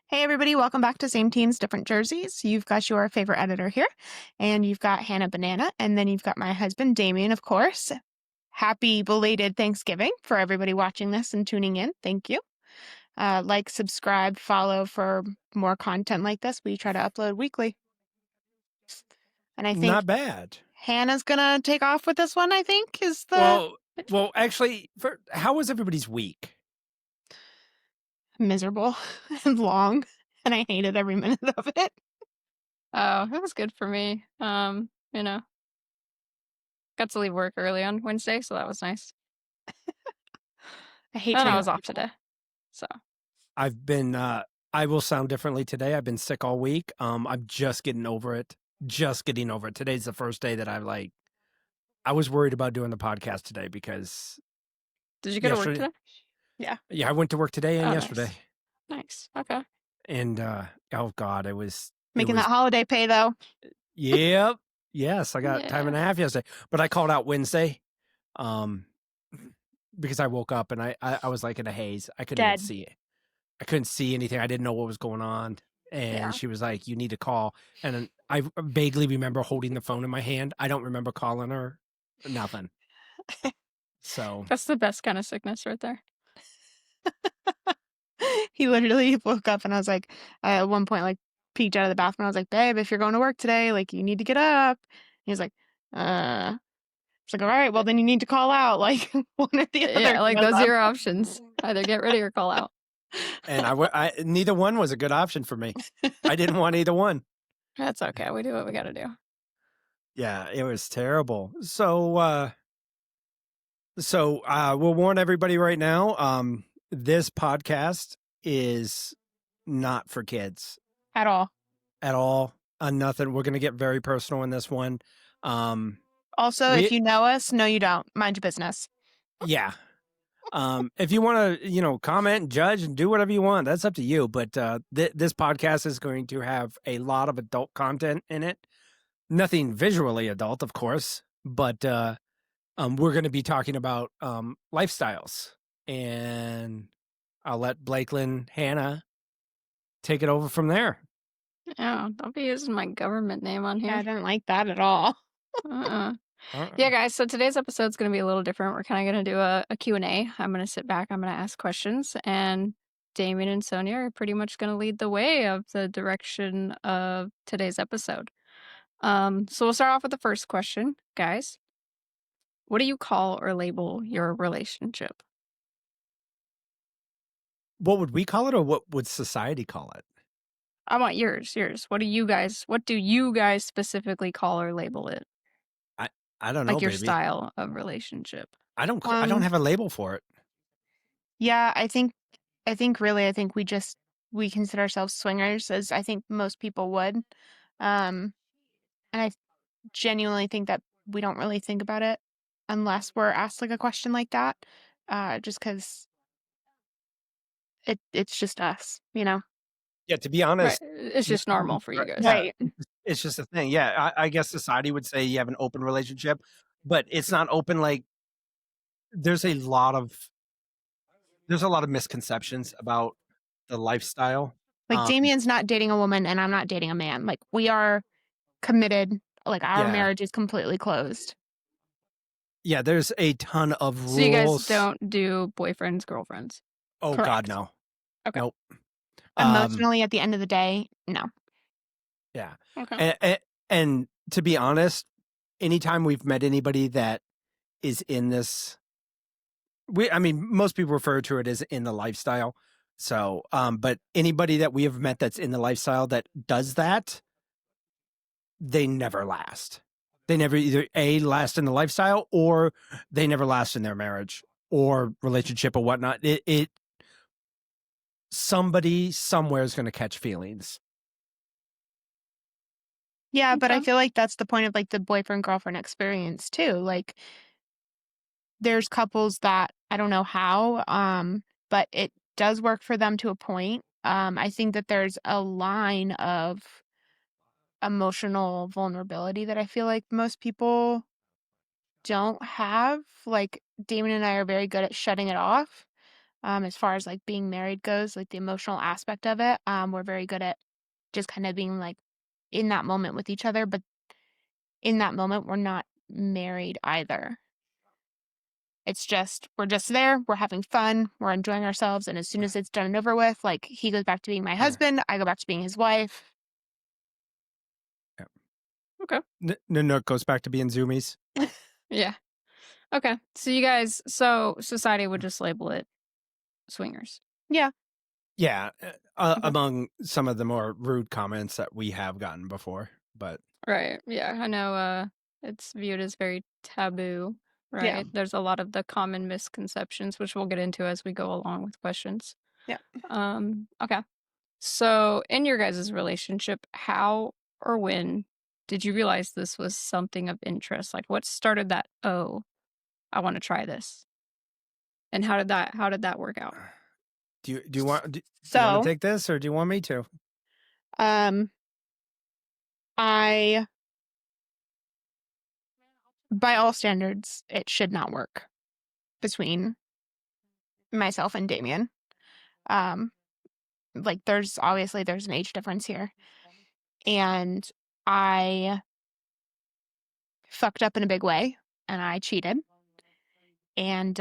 Hey everybody, welcome back to Same Teams, Different Jerseys. You've got your favorite editor here, and you've got Hannah Banana, and then you've got my husband Damien, of course. Happy belated Thanksgiving for everybody watching this and tuning in. Thank you. Like, subscribe, follow for more content like this. We try to upload weekly. And I think Not bad. Hannah's gonna take off with this one, I think, is the Well, actually, how was everybody's week? miserable and long, and I hated every minute of it. Oh, it was good for me. You know, got to leave work early on Wednesday, so that was nice. I hate And I trying was to off today. So I've been I will sound differently today. I've been sick all week. I'm just getting over it. Just getting over it. Today's the first day that I was worried about doing the podcast today because did you go to work yesterday. today? Yeah, I went to work today and Oh, yesterday. Nice. Okay. And oh god, it was Making that holiday pay though. Yep. Yes, I got time Yeah. and a half yesterday. But I called out Wednesday. Because I woke up and I was like in a haze. I couldn't even Dead. see it. I couldn't see anything. I didn't know what was going on. And Yeah. she was like, "You need to call." And then I vaguely remember holding the phone in my hand. I don't remember calling her. Nothing. So That's the best kind of sickness right there. He literally woke up and I was like, I at one point, like, peeked out of the bathroom. I was like, babe, if you're going to work today, like, you need to get up. He was like, it's like, all right, well, then you need to call out, like, one or the other. Yeah, like those are your options. Either get ready or call out. and I neither one was a good option for me. I didn't want either one. That's okay. We do what we got to do. Yeah, it was terrible. So we'll warn everybody right now. This podcast is not for kids At all. at all. Nothing. We're gonna get very personal in this one. Also, if you know us, no, you don't. Mind your business. Yeah. If you want to, comment and judge and do whatever you want, that's up to you. But this podcast is going to have a lot of adult content in it. Nothing visually adult, of course, but we're going to be talking about lifestyles. And I'll let Blakelyn, Hannah take it over from there. Oh, don't be using my government name on here. Yeah, I didn't like that at all. Yeah, guys, so today's episode is going to be a little different. We're kind of going to do a Q&A. I'm going to sit back, I'm going to ask questions, and Damien and Sonia are pretty much going to lead the way of the direction of today's episode. So we'll start off with the first question, guys. What do you call or label your relationship? What would we call it, or what would society call it? I want yours. What do you guys specifically call or label it? I don't know, Like your baby. style of relationship. I don't have a label for it. Yeah, I think we consider ourselves swingers, as I think most people would. And I genuinely think that we don't really think about it unless we're asked like a question like that, just because it's just us, you know? Yeah, to be honest, Right. It's just normal for you guys. Yeah, Right. it's just a thing. Yeah, I guess society would say you have an open relationship, but it's not open. Like there's a lot of misconceptions about the lifestyle. Like, Damien's not dating a woman and I'm not dating a man. Like, we are committed. Like, our Yeah. marriage is completely closed. Yeah, there's a ton of rules. So you guys don't do boyfriends, girlfriends? Oh Correct. God, no. Okay. Nope. Emotionally, at the end of the day, no. Yeah. Okay. And to be honest, anytime we've met anybody that is in this, most people refer to it as in the lifestyle. So, but anybody that we have met that's in the lifestyle that does that, they never last. They never either last in the lifestyle, or they never last in their marriage or relationship or whatnot. Somebody somewhere is going to catch feelings. Yeah, but I Okay. feel like that's the point of like the boyfriend girlfriend experience too. Like, there's couples that I don't know how, but it does work for them to a point. I think that there's a line of emotional vulnerability that I feel like most people don't have. Like, Damon and I are very good at shutting it off. As far as like being married goes, like the emotional aspect of it, we're very good at just kind of being like in that moment with each other, but in that moment, we're not married either. It's just we're just there, we're having fun, we're enjoying ourselves, and as soon as it's done and over with, like, he goes back to being my husband, I go back to being his wife. Yeah. Okay. Nanook goes back to being zoomies. Yeah. Okay. So you guys, so society would just label it swingers. Yeah, Yeah, Okay. among some of the more rude comments that we have gotten before, but Right. Yeah. I know it's viewed as very taboo, yeah, right? There's a lot of the common misconceptions, which we'll get into as we go along with questions. yeah. Okay. So in your guys' relationship, how or when did you realize this was something of interest? Like what started that, oh, I want to try this? And how did that work out? do you want do you wanna So, take this, or do you want me to? um, I by all standards, it should not work between myself and Damien. Um, like, there's an age difference here, and I fucked up in a big way, and I cheated, and,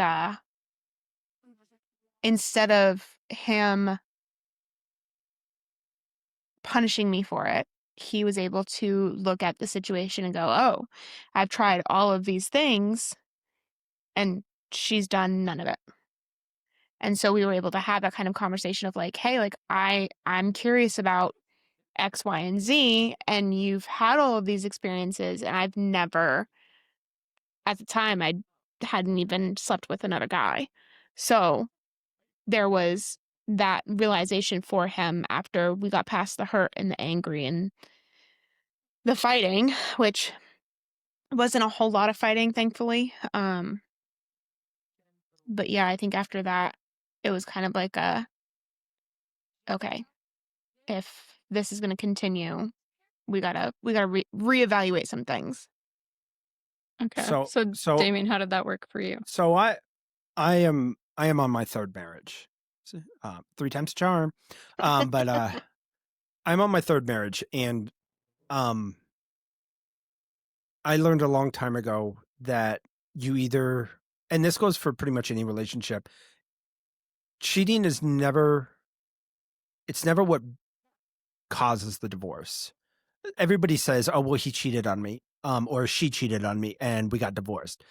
instead of him punishing me for it, he was able to look at the situation and go, "Oh, I've tried all of these things, and she's done none of it." And so we were able to have that kind of conversation of like, "Hey, like, I'm curious about X, Y, and Z, and you've had all of these experiences, and I've never" at the time, I hadn't even slept with another guy. So there was that realization for him after we got past the hurt and the angry and the fighting, which wasn't a whole lot of fighting, thankfully. But yeah, I think after that, it was kind of like okay, if this is going to continue, we gotta reevaluate some things. Okay. So So so Damien, how did that work for you? so I am on my 3rd marriage. 3 times a charm. But, I'm on my 3rd marriage, and, um, I learned a long time ago that you either, and this goes for pretty much any relationship, cheating is never it's never what causes the divorce. Everybody says, "Oh, well, he cheated on me," or "She cheated on me, and we got divorced."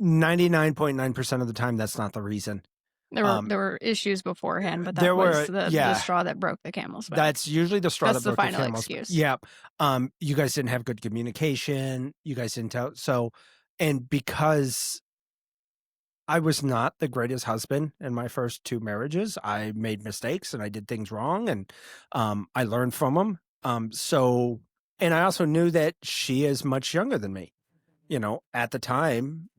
99.9% of the time, that's not the reason. There were Um, there were issues beforehand, but that there was were the yeah, straw that broke the camel's back. that's usually the straw That's that the broke the final camel's back. excuse. Yep. You guys didn't have good communication. You guys didn't tell. So, and because I was not the greatest husband in my first 2 marriages, I made mistakes and I did things wrong, and I learned from them. So, and I also knew that she is much younger than me. At the time,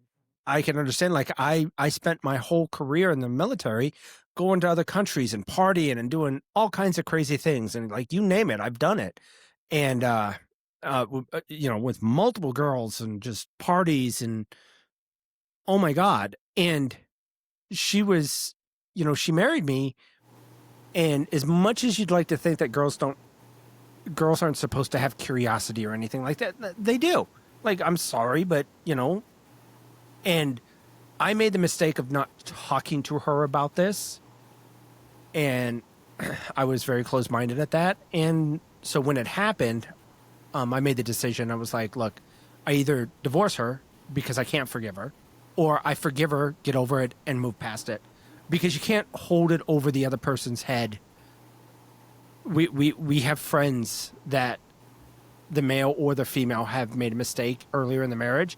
I can understand. Like I spent my whole career in the military going to other countries and partying and doing all kinds of crazy things, and like you name it, I've done it. And with multiple girls and just parties, and oh my god. And she was, she married me, and as much as you'd like to think that girls aren't supposed to have curiosity or anything like that, they do. Like, I'm sorry, but and I made the mistake of not talking to her about this, and I was very close minded at that. And so when it happened, I made the decision. I was like, look, I either divorce her because I can't forgive her, or I forgive her, get over it, and move past it. Because you can't hold it over the other person's head. We have friends that the male or the female have made a mistake earlier in the marriage,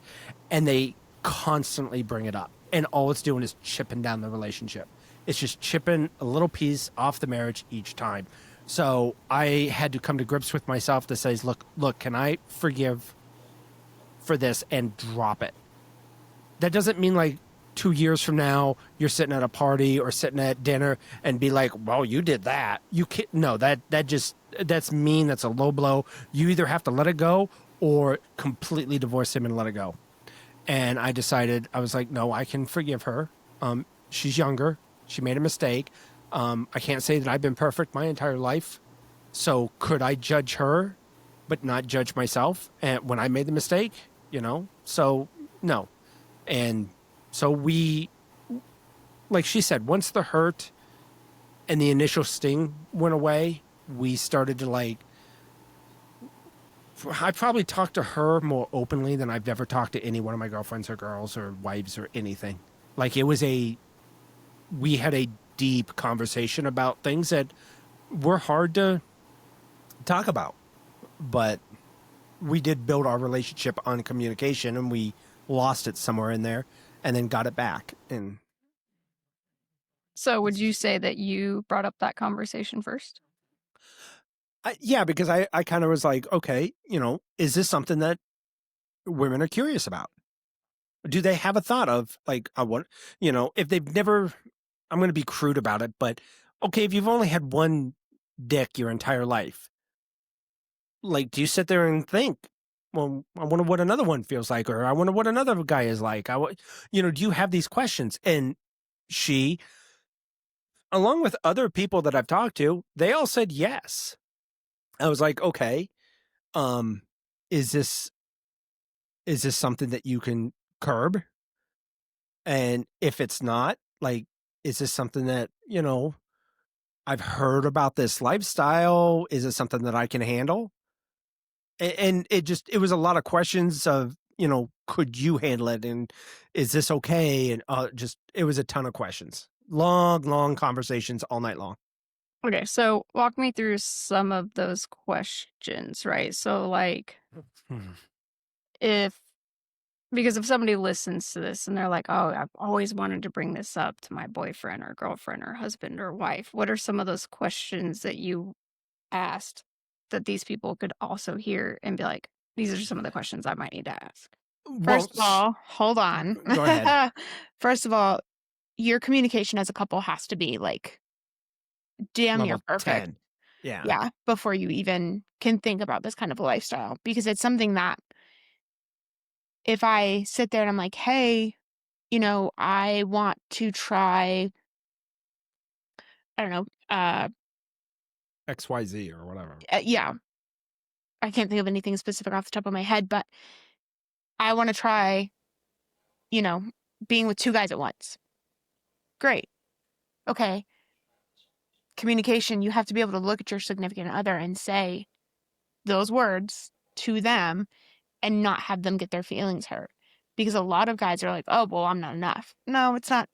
and they constantly bring it up. And all it's doing is chipping down the relationship. It's just chipping a little piece off the marriage each time. So I had to come to grips with myself to say, look, can I forgive for this and drop it? That doesn't mean like 2 years from now you're sitting at a party or sitting at dinner and be like, well, you did that. You can't. No, that's mean. That's a low blow. You either have to let it go or completely divorce him and let it go. And I decided, I was like, no, I can forgive her. She's younger. She made a mistake. I can't say that I've been perfect my entire life. So could I judge her, but not judge myself? And when I made the mistake, so no. And so like she said, once the hurt and the initial sting went away, we started to I probably talked to her more openly than I've ever talked to any one of my girlfriends or girls or wives or anything. Like we had a deep conversation about things that were hard to talk about, but we did build our relationship on communication, and we lost it somewhere in there and then got it back. And So would you say that you brought up that conversation first? yeah, because I kind of was like, okay, is this something that women are curious about? Do they have a thought of like, I want, if they've never, I'm going to be crude about it, but okay, if you've only had one dick your entire life, like, do you sit there and think, well, I wonder what another one feels like, or I wonder what another guy is like? Do you have these questions? And she, along with other people that I've talked to, they all said yes. I was like, okay, um, is this something that you can curb? And if it's not, like, is this something that, I've heard about this lifestyle? Is it something that I can handle? And it was a lot of questions of, could you handle it? And is this okay? And it was a ton of questions, long conversations all night long. Okay, so walk me through some of those questions, right? So, like, Mhm. if because if somebody listens to this and they're like, "Oh, I've always wanted to bring this up to my boyfriend or girlfriend or husband or wife," what are some of those questions that you asked that these people could also hear and be like, "These are some of the questions I might need to ask"? Well, First of all, hold on. go ahead. First of all, your communication as a couple has to be like damn near Level perfect. 10. Yeah. Yeah, before you even can think about this kind of a lifestyle because it's something that if I sit there and I'm like, "Hey, I want to try, I don't know, XYZ or whatever. yeah, I can't think of anything specific off the top of my head, but I want to try, you know, being with 2 guys at once." Great. Okay. Communication, you have to be able to look at your significant other and say those words to them and not have them get their feelings hurt. Because a lot of guys are like, "Oh, well, I'm not enough." No, it's not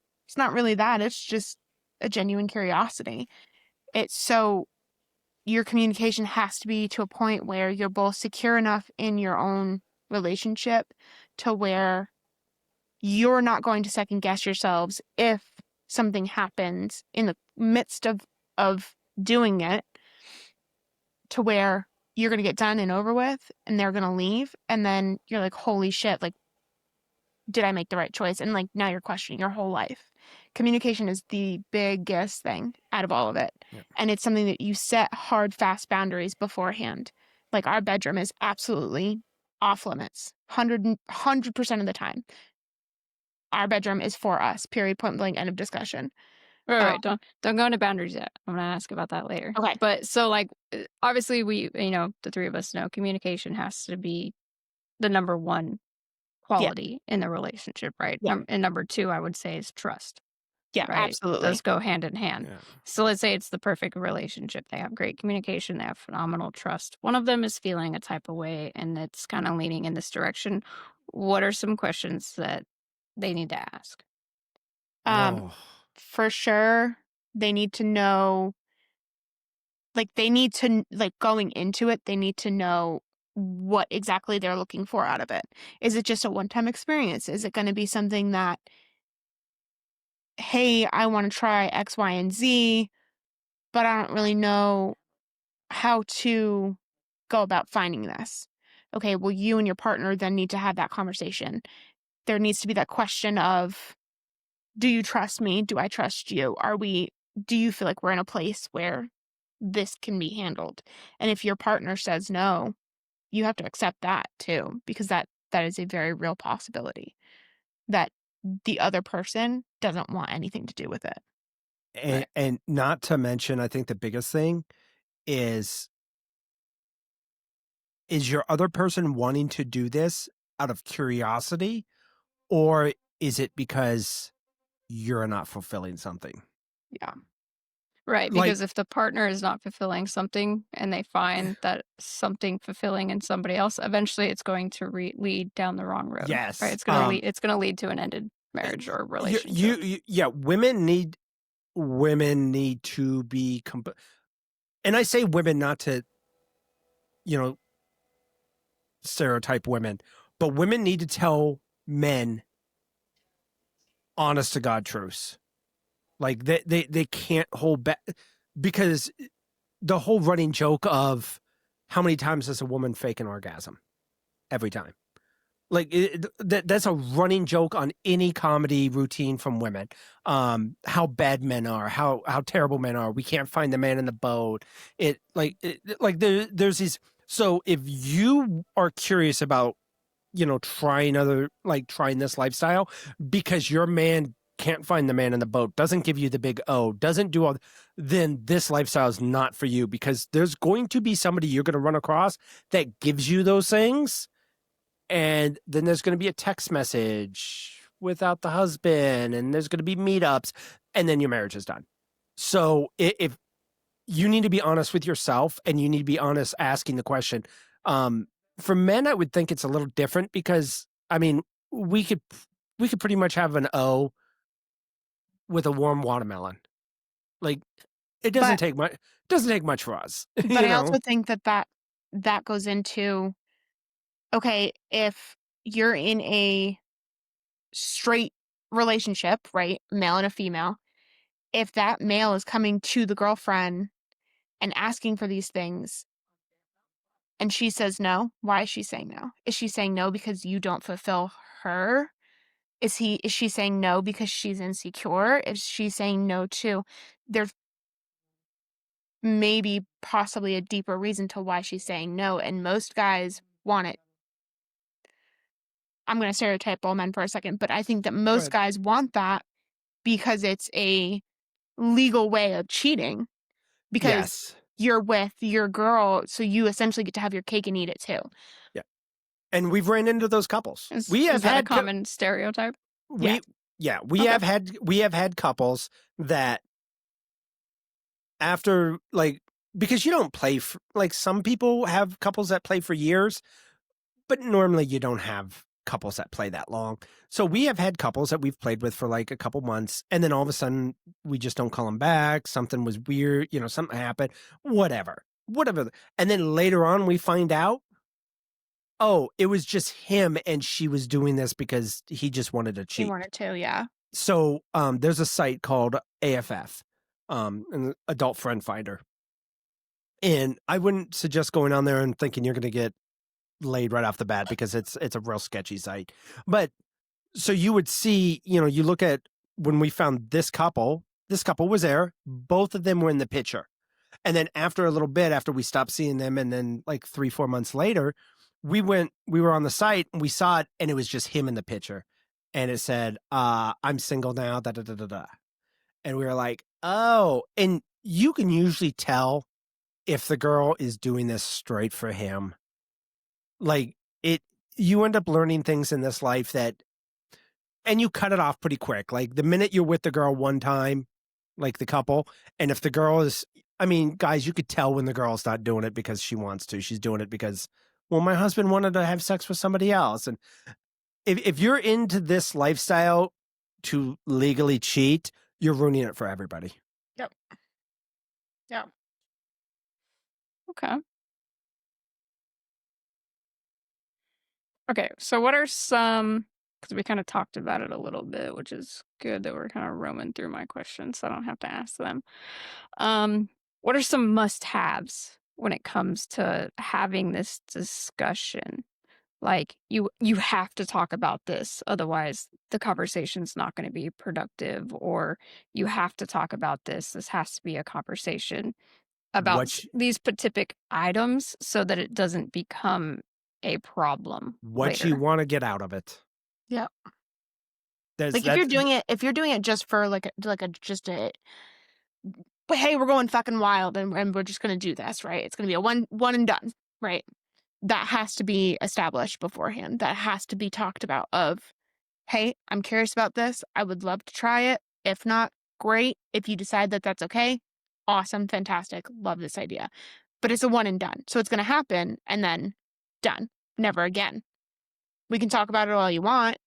really that. It's just a genuine curiosity. It's so your communication has to be to a point where you're both secure enough in your own relationship to where you're not going to second guess yourselves if something happens in the midst of doing it to where you're going to get done and over with and they're going to leave and then you're like, "Holy shit, like did I make the right choice?" And like now you're questioning your whole life. Communication is the biggest thing out of all of it. Yeah. And it's something that you set hard, fast boundaries beforehand. Like our bedroom is absolutely off limits. 100% of the time. Our bedroom is for us. Period. Point blank. End of discussion. Right, Um, right. Don't go into boundaries yet. I'm gonna ask about that later. okay. But so, like, obviously, the three of us know communication has to be the number one Yeah. quality in the relationship, right? Yeah. And number two, I would say, is trust. Yeah. Right? Absolutely. Those go hand in hand. Yeah. So let's say it's the perfect relationship. They have great communication, they have phenomenal trust. One of them is feeling a type of way and it's kind of leaning in this direction. What are some questions that they need to ask? Um, Oh, for sure, they need to know like going into it, they need to know what exactly they're looking for out of it. Is it just a one-time experience? Is it gonna be something that, "Hey, I wanna try X, Y, and Z, but I don't really know how to go about finding this." Okay, well, you and your partner then need to have that conversation. There needs to be that question of, "Do you trust me? Do I trust you? Do you feel like we're in a place where this can be handled?" And if your partner says no, you have to accept that too, because that is a very real possibility that the other person doesn't want anything to do with it. And Right. and not to mention, I think the biggest thing is your other person wanting to do this out of curiosity, or is it because you're not fulfilling something? Yeah. Right, Like, because if the partner is not fulfilling something and they find that something fulfilling in somebody else, eventually it's going to lead down the wrong road, right? yes, It's gonna lead to an ended marriage or relationship. yeah, women need to be and I say women not to, you know, stereotype women, but women need to tell men honest to God truths. Like they can't hold back, because the whole running joke of how many times does a woman fake an orgasm? Every time. Like that's a running joke on any comedy routine from women. How bad men are, how terrible men are. We can't find the man in the boat. There's these. So if you are curious about, trying this lifestyle because your man can't find the man in the boat, doesn't give you the big O, doesn't do all, then this lifestyle is not for you, because there's going to be somebody you're going to run across that gives you those things. And then there's going to be a text message without the husband, and there's going to be meetups, and then your marriage is done. So if you need to be honest with yourself, and you need to be honest asking the question. For men, I would think it's a little different, because I mean, we could we could pretty much have an O with a warm watermelon. Like, it doesn't But take much. Doesn't take much for us, but I also think that goes into, okay, if you're in a straight relationship, right? Male and a female, if that male is coming to the girlfriend and asking for these things and she says no, why is she saying no? Is she saying no because you don't fulfill her? Is she saying no because she's insecure? Is she saying no too? There's maybe possibly a deeper reason to why she's saying no, and most guys want it. I'm gonna stereotype all men for a second, but I think that go most ahead. guys want that because it's a legal way of cheating, because Yes, you're with your girl, so you essentially get to have your cake and eat it too. yeah, and we've ran into those couples. We Is have that a had common stereotype? Yes. we yeah Okay. we have had couples that, after, like, because you don't play for, like, some people have couples that play for years, but normally you don't have couples that play that long. So we have had couples that we've played with for like a couple months, and then all of a sudden we just don't call them back. Something was weird, something happened, whatever. And then later on we find out, oh, it was just him, and she was doing this because he just wanted to He cheat. wanted to, yeah. So there's a site called AFF, an Adult Friend Finder. And I wouldn't suggest going on there and thinking you're going to get laid right off the bat, because it's a real sketchy site. But so you would see, you look at, when we found this couple was there, both of them were in the picture. And then after a little bit, after we stopped seeing them, and then like 3-4 months later, we were on the site and we saw it, and it was just him in the picture. And it said, I'm single now, da da da da da. And we were like, oh, and you can usually tell if the girl is doing this straight for him. Like, you end up learning things in this life that, and you cut it off pretty quick. Like, the minute you're with the girl one time, like the couple, and if the girl is, I mean, guys, you could tell when the girl's not doing it because she wants to. She's doing it because, well, my husband wanted to have sex with somebody else. And if you're into this lifestyle to legally cheat, you're ruining it for everybody. Yep. Yeah. Okay. Okay, so what are some, because we kind of talked about it a little bit, which is good that we're kind of roaming through my questions, so I don't have to ask them. Um, what are some must-haves when it comes to having this discussion? Like, you have to talk about this, otherwise the conversation's not going to be productive, or you have to talk about this. This has to be a conversation about What these specific items so that it doesn't become a problem what you later. want to get out of it. Yeah. There's Like, that. if you're doing it just for like a just a but hey, we're going fucking wild and we're just gonna do this, right? It's gonna be a one and done, right? That has to be established beforehand. That has to be talked about of, hey, I'm curious about this. I would love to try it. If not, great. If you decide that that's okay, awesome, fantastic. Love this idea. But it's a one and done. So it's going to happen and then done. Never again. We can talk about it all you want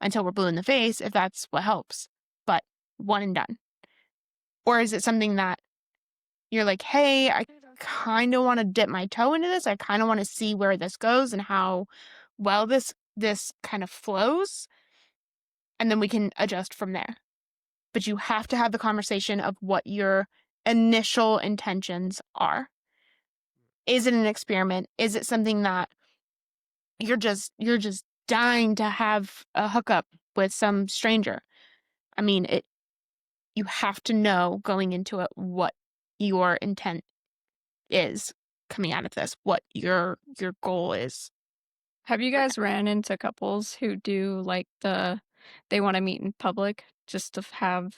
until we're blue in the face if that's what helps. But one and done. Or is it something that you're like, hey, I kind of want to dip my toe into this. I kind of want to see where this goes and how well this kind of flows, and then we can adjust from there. But you have to have the conversation of what your initial intentions are. Is it an experiment? Is it something that you're just dying to have a hookup with some stranger? I mean, you have to know going into it what your intent is coming out of this, what your goal is. Have you guys ran into couples who do like they want to meet in public just to have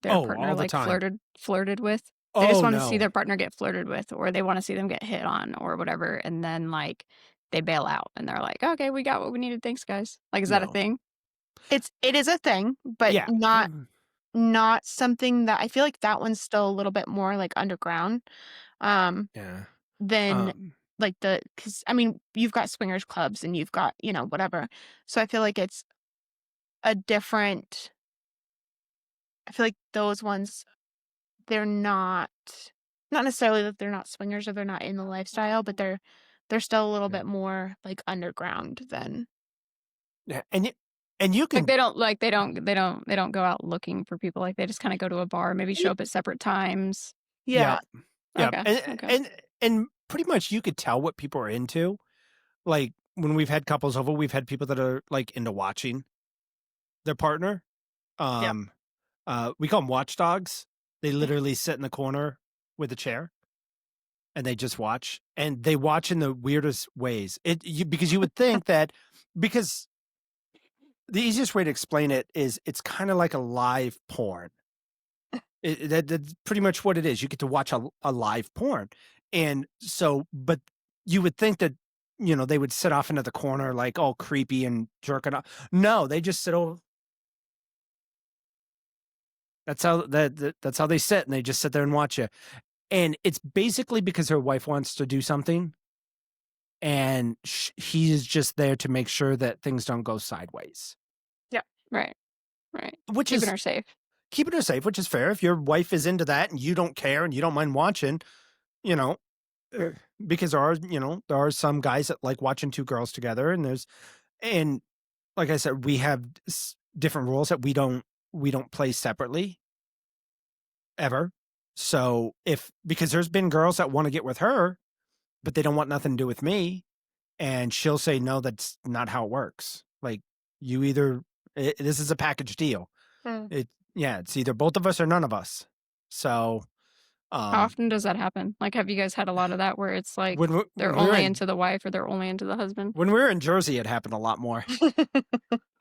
their Oh, partner all the like time. flirted with? They just Oh want to see no, their partner get flirted with, or they want to see them get hit on or whatever, and then like they bail out and they're like, "Okay, we got what we needed. Thanks, guys." Like, is that a no. thing? It is a thing, but Yeah. not something that I feel like that one's still a little bit more like underground. Um Yeah. than Um, like because I mean, you've got swingers clubs and you've got, whatever. So I feel like it's a different I feel like those ones, they're not necessarily that they're not swingers or they're not in the lifestyle, but they're still a little yeah. bit more like underground than Yeah. And you Like can, they don't go out looking for people. Like they just kind of go to a bar, maybe show Ye- up at separate times. yeah, yeah. yeah. Okay, And okay. and and pretty much you could tell what people are into. Like when we've had couples over, we've had people that are like into watching their partner. Yep. Um, we call them watchdogs. They literally sit in the corner with a chair and they just watch, and they watch in the weirdest ways. Because you would think that, because the easiest way to explain it is it's kind of like a live porn. That's pretty much what it is. You get to watch a live porn, and so, but you would think that they would sit off into the corner like all creepy and jerking off. No, they just sit over. That's how they sit, and they just sit there and watch you. And it's basically because her wife wants to do something, and he is just there to make sure that things don't go sideways, Yep. Right, right. which Keeping is her safe. keeping her safe, which is fair. If your wife is into that and you don't care and you don't mind watching, you know, uh, because there are some guys that like watching two girls together, and like I said, we have different rules that we don't play separately ever. So because there's been girls that want to get with her, but they don't want nothing to do with me, and she'll say no, that's not how it works. Like, this is a package deal. Mm. It's either both of us or none of us. So, How um, often does that happen? Like, have you guys had a lot of that where it's like they're when we were only in into the wife or they're only into the husband? when we were in Jersey, it happened a lot more.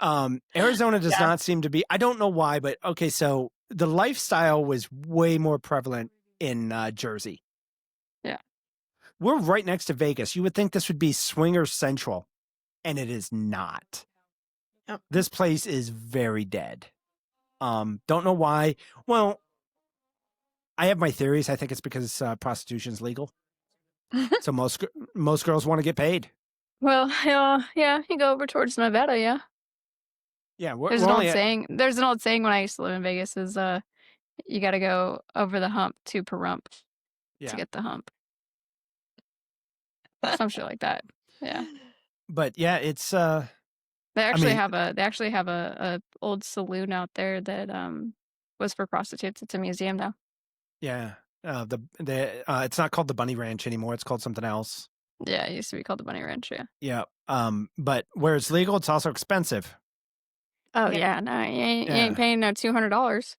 Arizona does Yeah. not seem to be. I don't know why, but okay. So the lifestyle was way more prevalent in Jersey. Yeah. We're right next to Vegas. You would think this would be swinger central, and it is not. Yep. This place is very dead. Don't know why. Well, I have my theories. I think it's because prostitution's legal, so most girls want to get paid. Well, yeah, you go over towards Nevada, yeah. Yeah, we're, There's we're an only old at saying. There's an old saying when I used to live in Vegas is you got to go over the hump to Pahrump to yeah, get the hump. Some shit like that. Yeah. but yeah, it's They I actually mean, have a old saloon out there that was for prostitutes. It's a museum now. yeah, the it's not called the Bunny Ranch anymore. It's called something else. Yeah, it used to be called the Bunny Ranch, yeah. Yeah. But where it's legal, it's also expensive. Oh Yep. yeah, no, you ain't Yeah. paying no $200.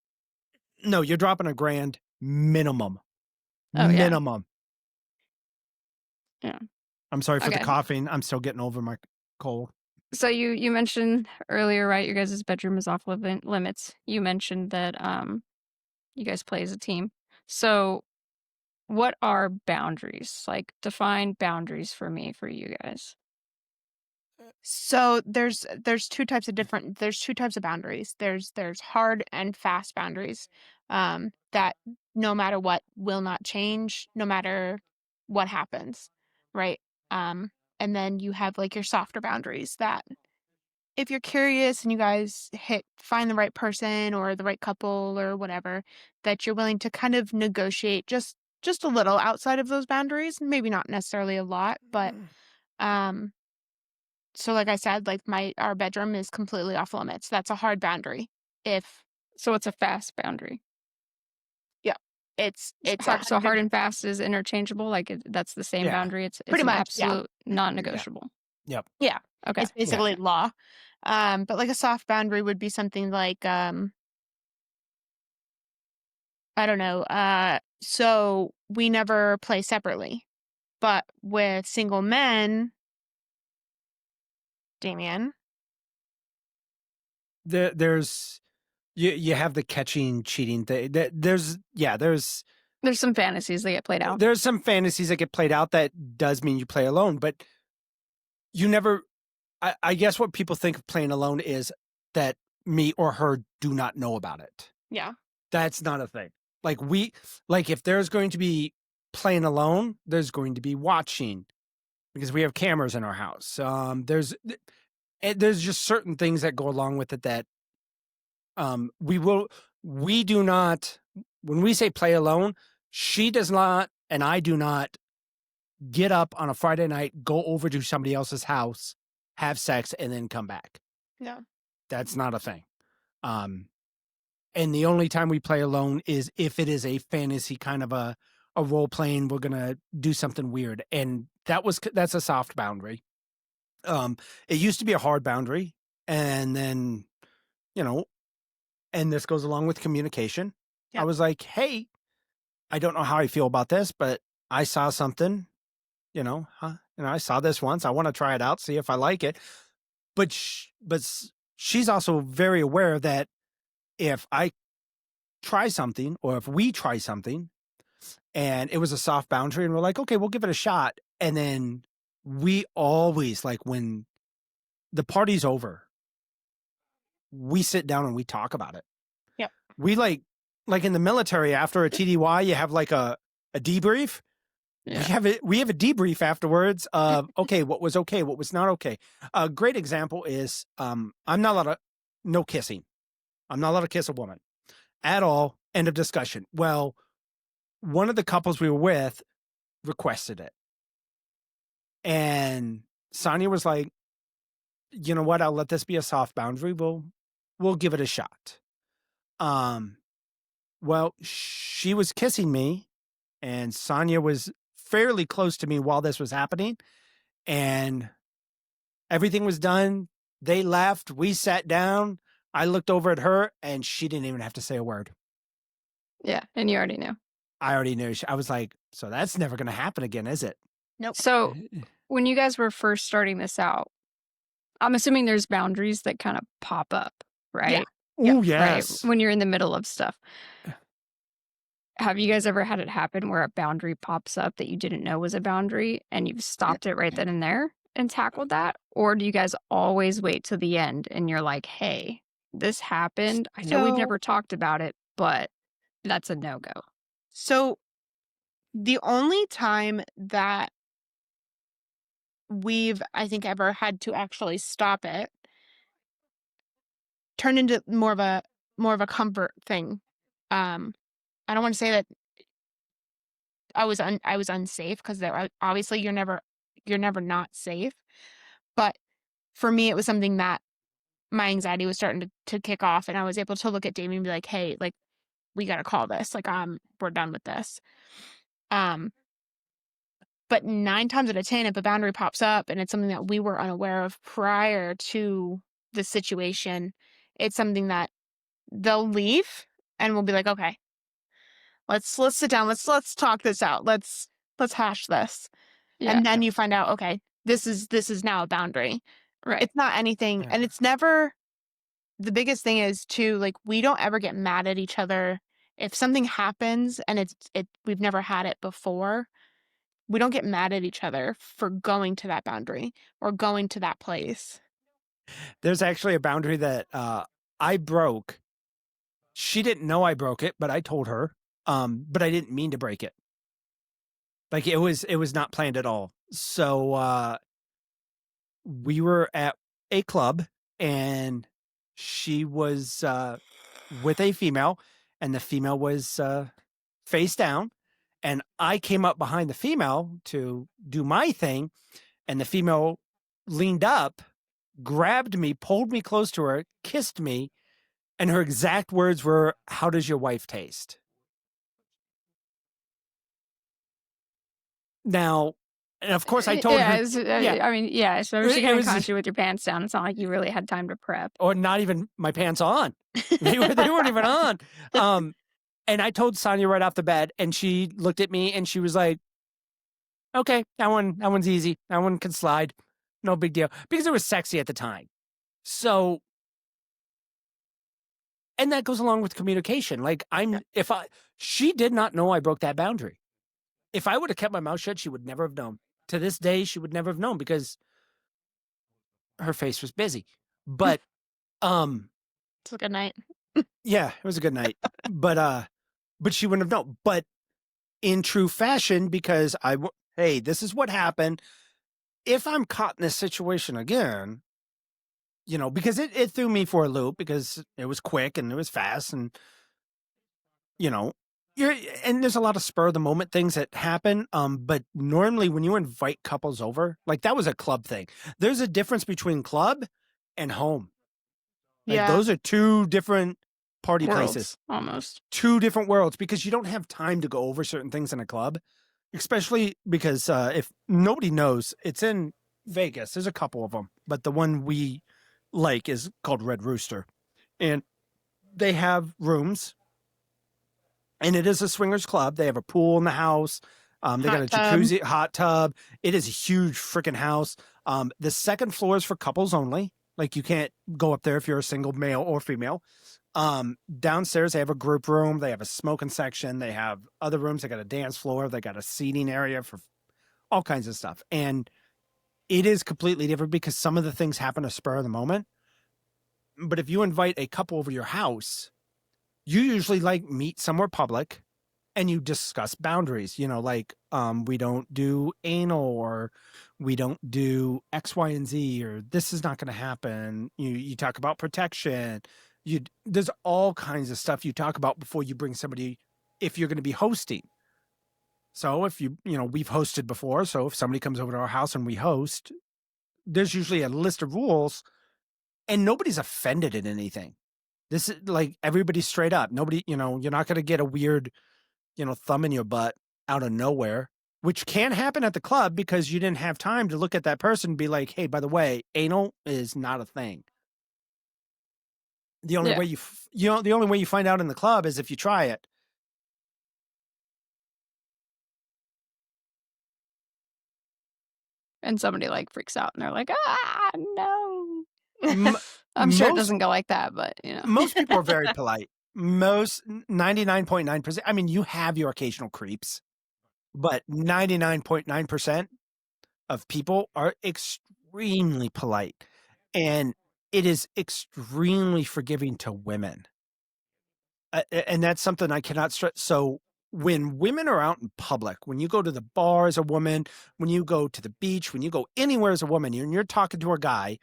No, you're dropping $1,000 minimum. Oh yeah. Minimum. Yeah. I'm sorry for the Okay. coughing. I'm still getting over my cold. So you mentioned earlier, right? Your guys' bedroom is off limits. You mentioned that You guys play as a team. So, what are boundaries? Like, define boundaries for me, for you guys. So there's two types of boundaries. There's hard and fast boundaries, that no matter what will not change, no matter what happens, right? Um, and then you have like your softer boundaries that if you're curious and you guys find the right person or the right couple or whatever, that you're willing to kind of negotiate just a little outside of those boundaries, maybe not necessarily a lot, but um so like I said, like our bedroom is completely off limits. That's a hard boundary. If So, what's a fast boundary? Yeah, it's a So, hard hundred and fast is interchangeable. Like, that's the same Yeah. boundary. It's pretty an much, yeah. absolute Yeah. non-negotiable. Yep. Yeah. Okay. It's Yeah. basically law. But like a soft boundary would be something like I don't know, so we never play separately. But with single men, Damien, There's you have the catching, cheating thing. There's some fantasies that get played out. There's some fantasies that get played out that does mean you play alone, but you never. I guess what people think of playing alone is that me or her do not know about it. yeah. That's not a thing. Like if there's going to be playing alone, there's going to be watching because we have cameras in our house. There's just certain things that go along with it that we do not, when we say play alone, she does not and I do not get up on a Friday night, go over to somebody else's house, have sex, and then come back. Yeah. That's not a thing. And the only time we play alone is if it is a fantasy kind of a role playing, we're gonna do something weird. And that's a soft boundary. It used to be a hard boundary, and then, you know, and this goes along with communication. I Yep. was like, hey, I don't know how I feel about this, but I saw something, I saw this once. I want to try it out, see if I like it. But she's also very aware that if I try something or if we try something and it was a soft boundary and we're like, okay, we'll give it a shot. And then we always, like, when the party's over, we sit down and we talk about it. Yep. We like in the military after a TDY, you have like a debrief. Yeah. We have a debrief afterwards of okay, what was not okay. A great example is I'm not allowed to no kissing. I'm not allowed to kiss a woman at all. End of discussion. Well, one of the couples we were with requested it. And Sonia was like, you know what, I'll let this be a soft boundary. We'll give it a shot. Well, she was kissing me and Sonia was fairly close to me while this was happening. And everything was done. They left. We sat down. I looked over at her and she didn't even have to say a word. Yeah. And you already knew. I already knew. I was like, so that's never going to happen again, is it? Nope. So, when you guys were first starting this out, I'm assuming there's boundaries that kind of pop up, right? Yeah. Oh, yes. Right. When you're in the middle of stuff. Have you guys ever had it happen where a boundary pops up that you didn't know was a boundary and you've stopped it right then and there and tackled that? Or do you guys always wait till the end and you're like, hey, this happened. I know we've So- never talked about it, but that's a no-go. So the only time that I think, ever had to actually stop it turned into more of a comfort thing. I don't want to say that I was unsafe because obviously you're never not safe. But for me, it was something that my anxiety was starting to kick off, and I was able to look at Damien and be like, "Hey, like, we got to call this. Like, we're done with this." But 9 times out of 10, if a boundary pops up and it's something that we were unaware of prior to the situation, it's something that they'll leave and we'll be like, "Okay, let's sit down. Let's talk this out. Let's hash this." Yeah. And then you find out, okay, this is now a boundary. Right. It's not anything, and it's never. The biggest thing is too, like, we don't ever get mad at each other if something happens and we've never had it before, we don't get mad at each other for going to that boundary or going to that place. There's actually a boundary that I broke. She didn't know I broke it, but I told her. But I didn't mean to break it. Like it was not planned at all. So we were at a club and she was with a female, and the female was face down, and I came up behind the female to do my thing, and the female leaned up, grabbed me, pulled me close to her, kissed me, and her exact words were, "How does your wife taste?" Now, and of course I told Yeah, her, yeah, I mean, yeah, especially she it kinda was, caught you with your pants down. It's not like you really had time to prep. or not even my pants on. They weren't even on. Um, and I told Sonia right off the bat, and she looked at me and she was like, "Okay, that one's easy. That one can slide. No big deal." Because it was sexy at the time. So, and that goes along with communication. Like Yeah. she did not know I broke that boundary. If I would have kept my mouth shut, she would never have known. To this day, she would never have known because her face was busy. But, um, It's a good night. yeah, it was a good night. But she wouldn't have known. But in true fashion, because hey, this is what happened. If I'm caught in this situation again, because it threw me for a loop because it was quick and it was fast, and you know, you're and there's a lot of spur of the moment things that happen. But normally when you invite couples over, like that was a club thing. There's a difference between club and home. Like Yeah. those are two different party Worlds, places, almost. two different worlds, because you don't have time to go over certain things in a club, especially because if nobody knows, it's in Vegas. There's a couple of them, but the one we like is called Red Rooster, and they have rooms, and it is a swingers club. They have a pool in the house. They got Hot a tub. jacuzzi, hot tub. It is a huge freaking house. The second floor is for couples only. Like you can't go up there if you're a single male or female. Downstairs they have a group room. They have a smoking section. They have other rooms. They got a dance floor. They got a seating area for all kinds of stuff. And it is completely different because some of the things happen a spur of the moment. But if you invite a couple over to your house, you usually like meet somewhere public and you discuss boundaries, like we don't do anal, or we don't do X, Y, and Z, or this is not going to happen. You talk about protection. There's all kinds of stuff you talk about before you bring somebody, if you're going to be hosting. So if we've hosted before. So if somebody comes over to our house and we host, there's usually a list of rules, and nobody's offended at anything. This is like everybody's straight up. Nobody, you're not going to get a weird, thumb in your butt out of nowhere, which can happen at the club because you didn't have time to look at that person and be like, "Hey, by the way, anal is not a thing." The only Yeah, way the only way you find out in the club is if you try it. and somebody, like, freaks out, and they're like, "Ah, no." M- I'm sure it most doesn't go like that, but, most people are very polite. Most 99.9%. I mean, you have your occasional creeps, but 99.9% of people are extremely polite, and it is extremely forgiving to women. And that's something I cannot stress. So when women are out in public, when you go to the bar as a woman, when you go to the beach, when you go anywhere as a woman, and you're talking to a guy,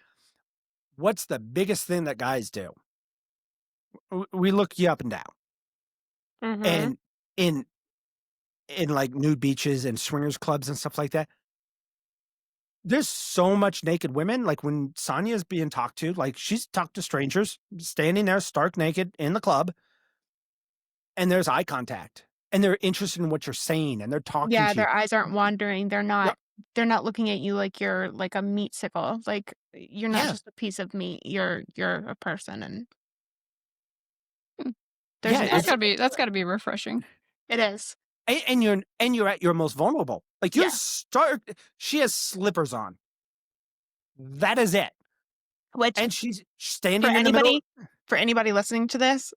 what's the biggest thing that guys do? We look you up and down. Mm-hmm. And in like nude beaches and swingers clubs and stuff like that, there's so much naked women. Like when Sonia's being talked to, like she's talked to strangers standing there stark naked in the club, and there's eye contact, and they're interested in what you're saying, and they're talking Yeah, to you. their eyes aren't wandering. They're Yeah, not looking at you like you're like a meat sickle. Like you're not yeah, just a piece of meat. You're a person, and Hmm, there's yeah. an It's that's gotta be refreshing. it is. and you're at your most vulnerable. Like you're Yeah. start. She has slippers on. That is it, Which and she's for standing in the middle. anybody for anybody listening to this,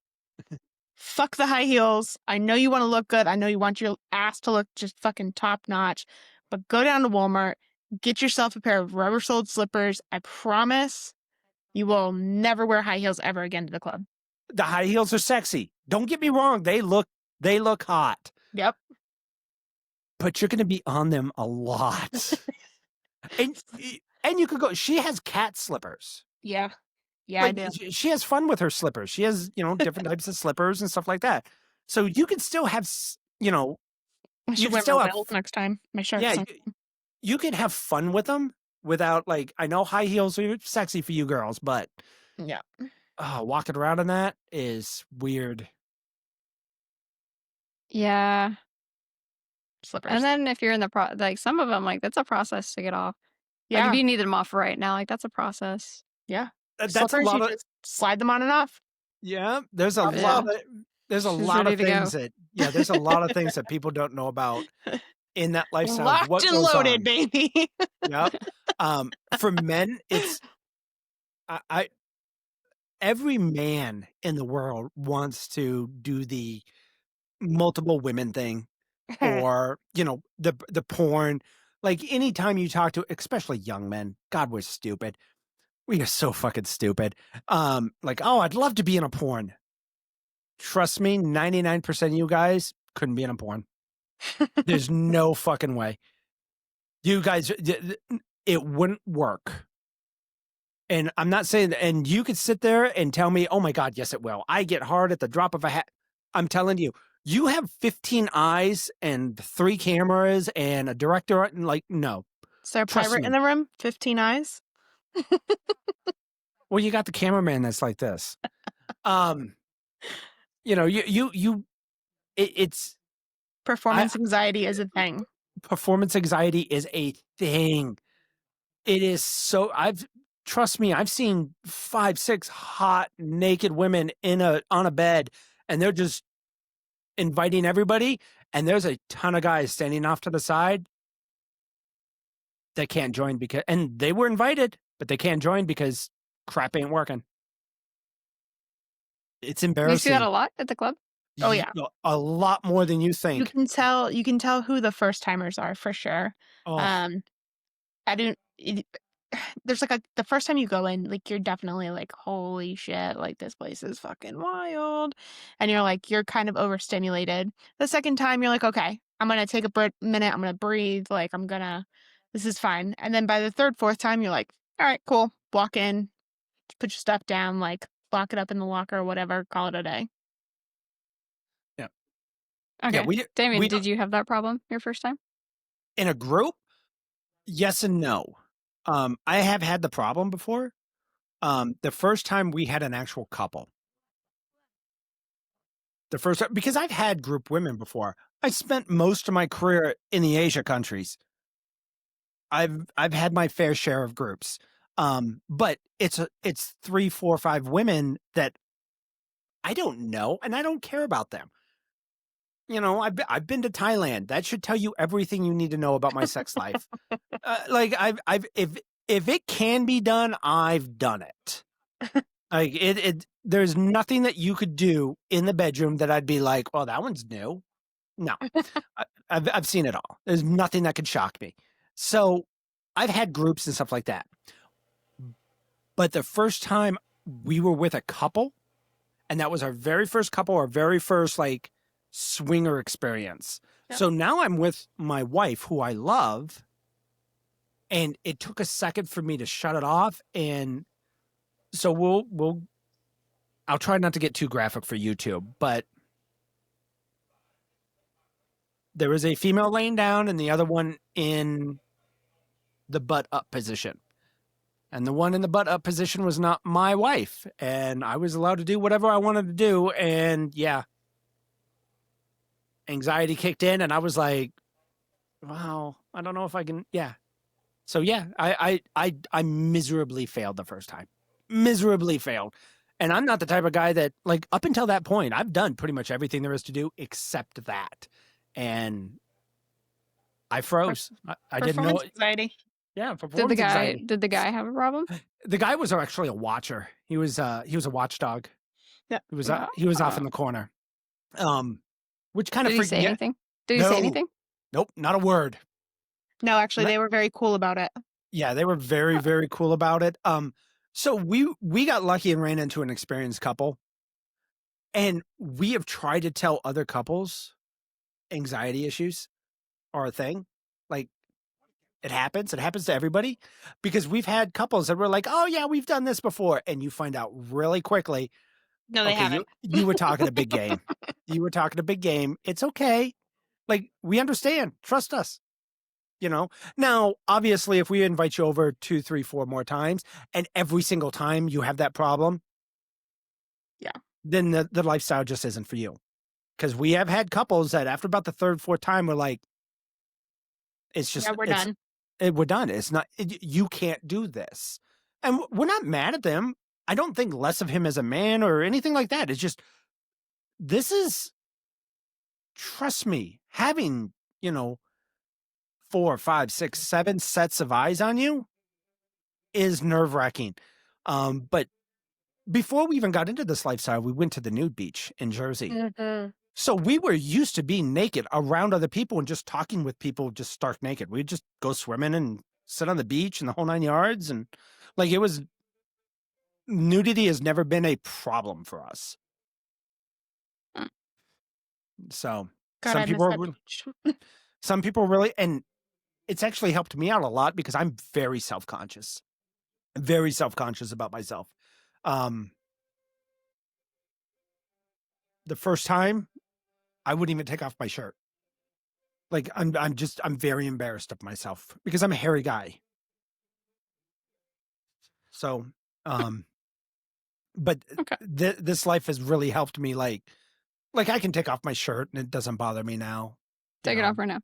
fuck the high heels. I know you want to look good. I know you want your ass to look just fucking top notch, but go down to Walmart, get yourself a pair of rubber soled slippers. I promise you will never wear high heels ever again to the club. The high heels are sexy. Don't get me wrong. They look hot, Yep. but you're going to be on them a lot. and you could go, she has cat slippers. Yeah. Yeah, Like I do. she has fun with her slippers. She has, different types of slippers and stuff like that. So you can still have, I you should can wear my still have, wells next time. My yeah, sharks. you can have fun with them without like, I know high heels are sexy for you girls, but Yeah. walking around in that is weird. Yeah. Slippers. And then if you're in the like some of them, like that's a process to get off. Like if Yeah. you needed them off right now, like that's a process. Yeah. That's a Slippers, you lot of, just slide them on and off. yeah, there's a Yeah. lot of, there's a She's lot ready of to go. things that, there's a lot of things that people don't know about in that lifestyle of Locked what and goes loaded, on. baby. Yep. For men, it's, I every man in the world wants to do the multiple women thing or, the porn. Like anytime you talk to, especially young men, God, we're stupid. We are so fucking stupid. Like, oh, I'd love to be in a porn. Trust me, 99% of you guys couldn't be in a porn. There's no fucking way. You guys, it wouldn't work. And I'm not saying that, and you could sit there and tell me, oh my God, yes, it will. I get hard at the drop of a hat. I'm telling you, you have 15 eyes and 3 cameras and a director. And like, no, Is there a trust pirate in me. the room? 15 eyes? Well, you got the cameraman that's like this. It's Performance anxiety is a thing. performance anxiety is a thing. It is so trust me, I've seen 5, 6 hot naked women on a bed and they're just inviting everybody. And there's a ton of guys standing off to the side that can't join and they were invited, but they can't join because crap ain't working. It's You see that embarrassing. a lot at the club? Oh, yeah. A lot more than you You think. can tell who the first timers are for sure. Oh, I don't there's like the first time you go in, like you're definitely like, holy shit, like this place is fucking wild. And you're kind of overstimulated. The second time you're like, okay, I'm gonna take a minute, I'm gonna breathe, like this is fine. And then by the third, fourth time, you're like, all right, cool. Walk in, put your stuff down, like lock it up in the locker or whatever, call it a day. yeah. Yeah, Okay. we Damien, don't did you have that problem your first time? in a group. Yes and no. I have had the problem before. The first time we had an actual couple. The first time, because I've had group women before. I spent most of my career in the Asia countries. I've had my fair share of groups. But it's 3, 4, 5 women that I don't know and I don't care about them. I've been to Thailand. That should tell you everything you need to know about my sex life. Like if it can be done, I've done it. Like there's nothing that you could do in the bedroom that I'd be like, well, that one's new. No, I've seen it all. There's nothing that could shock me. So I've had groups and stuff like that. But the first time we were with a couple, and that was our very first couple, our very first like swinger experience. Yep. So now I'm with my wife, who I love, and it took a second for me to shut it off. And so I'll try not to get too graphic for YouTube, but there was a female laying down and the other one in the butt up position. And the one in the butt up position was not my wife. And I was allowed to do whatever I wanted to do. And yeah, anxiety kicked in and I was like, wow, I don't know if I can. Yeah. So yeah, I miserably failed the first time. Miserably failed. And I'm not the type of guy that, like, up until that point, I've done pretty much everything there is to do except that. And I froze. I didn't know. Anxiety. Yeah, performance anxiety. Did the guy have a problem? The guy was actually a watcher. He was a watchdog. Yeah. He was off in the corner. Um, which kind of Did he freaked say me out. anything? Did he say No, anything? nope, not a word. No, actually, Not they were very cool about it. Yeah, they were very, Huh. very cool about it. So we got lucky and ran into an experienced couple, and we have tried to tell other couples anxiety issues are a thing. Like, it happens. It happens to everybody because we've had couples that were like, "Oh yeah, we've done this before," and you find out really quickly, No, they okay, you haven't. you were talking a big game. You were talking a big game. It's okay. Like, we understand. Trust us. You know? Now, obviously, if we invite you over 2, 3, 4 more times, and every single time you have that problem, Yeah. then the lifestyle just isn't for you. Because we have had couples that after about the 3rd, 4th time, we're like, "It's Yeah, just we're done. we're done. It's not you can't do this." And we're not mad at them. I don't think less of him as a man or anything like that. It's just this is trust me, having, you know, 4, 5, 6, 7 sets of eyes on you is nerve-wracking. But before we even got into this lifestyle, we went to the nude beach in Jersey. Mhm. So we were used to being naked around other people and just talking with people just stark naked. We'd just go swimming and sit on the beach and the whole 9 yards, and, like, it was nudity has never been a problem for us. Mm. God, So, I miss that beach. some people really, and it's actually helped me out a lot because I'm very self-conscious about myself. Um, the first time, I wouldn't even take off my shirt. Like, I'm very embarrassed of myself because I'm a hairy guy. So, um, but Okay. this life has really helped me, like, I can take off my shirt and it doesn't bother me now, you Take it know? off right now.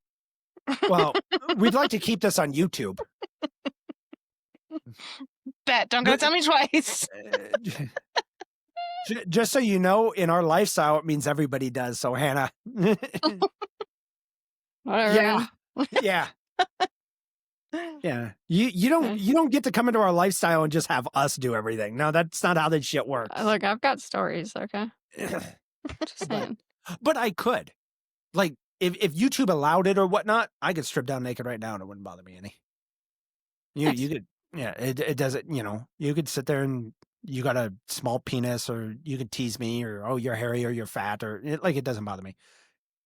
Well, we'd like to keep this on YouTube. Bet. Don't gotta But, tell me twice. j just so you know, in our lifestyle, it means everybody does, so Hannah. Whatever, Yeah, man. yeah, yeah. Okay. You don't get to come into our lifestyle and just have us do everything. No, that's not how that shit works. Look, I've got stories, okay? Just But saying. I could. Like, if YouTube allowed it or whatnot, I could strip down naked right now and it wouldn't bother me any. You Nice. could, yeah, it doesn't, you know, you could sit there and you got a small penis or you could tease me or, "Oh, you're hairy or you're fat," or it doesn't bother me.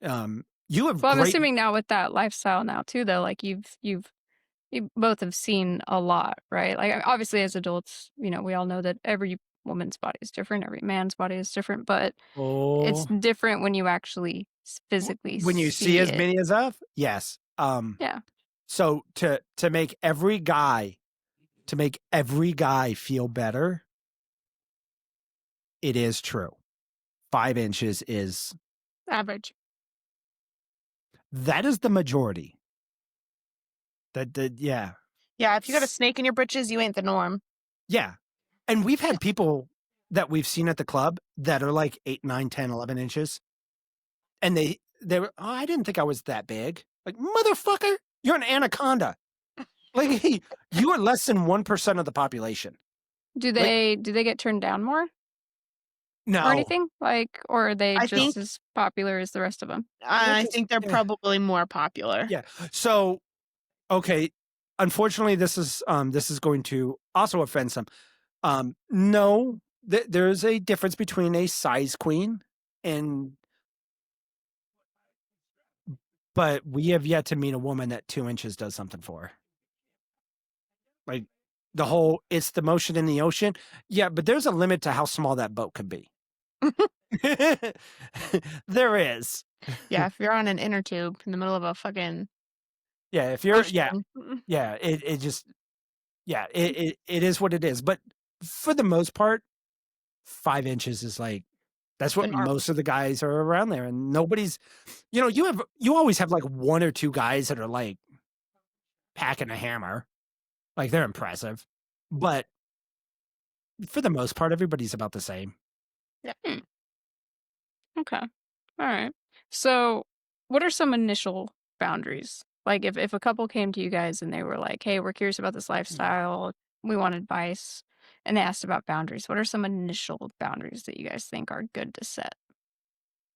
You have Well, I'm great assuming now with that lifestyle now too, though, like you both have seen a lot, right? Like obviously as adults, we all know that every woman's body is different, every man's body is different, but it's oh, different when you actually physically when you see see as it. many as of? Yes. Yeah. So to make every guy feel better, it is true. 5 inches is Average. that is the majority. Yeah. Yeah, if you got a S snake in your britches, you ain't the norm. Yeah. And we've had people that we've seen at the club that are like 8, 9, 10, 11 inches, and they were, "Oh, I didn't think I was that big." Like, "Motherfucker, you're an anaconda." Like, you are less than 1% of the population. Do Like, they get turned down more or no. anything? Like, or are they I think just as popular as the rest of them? They're I just think they're probably more popular. yeah. So, okay, unfortunately, this is going to also offend some. No, there's a difference between a size queen and but we have yet to meet a woman that 2 inches does something for her. Like, the whole "it's the motion in the ocean." Yeah, but there's a limit to how small that boat can be. There is. Yeah, if you're on an inner tube in the middle of a fucking Yeah, if you're yeah, ocean. yeah, it just yeah, it is what it is, but for the most part, 5 inches is like that's The what norm. most of the guys are around there, and nobody's you always have, like, 1 or 2 guys that are, like, packing a hammer, like, they're impressive, but for the most part, everybody's about the same. Yeah. Hmm, okay. Alright. So, what are some initial boundaries? Like, if a couple came to you guys and they were like, "Hey, we're curious about this lifestyle, we want advice," and they asked about boundaries, what are some initial boundaries that you guys think are good to set?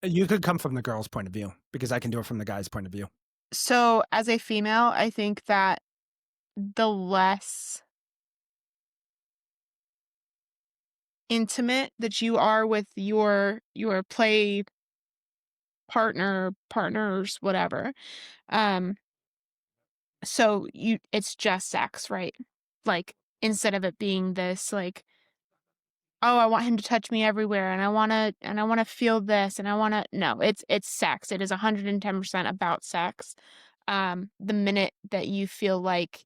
You could come from the girl's point of view because I can do it from the guy's point of view. So, as a female, I think that the less intimate that you are with your play partner, partners, whatever. Um, so it's just sex, right? Like instead of it being this like, oh, I want him to touch me everywhere and I want to feel this and I want to no, it's sex. It is 110% about sex. The minute that you feel like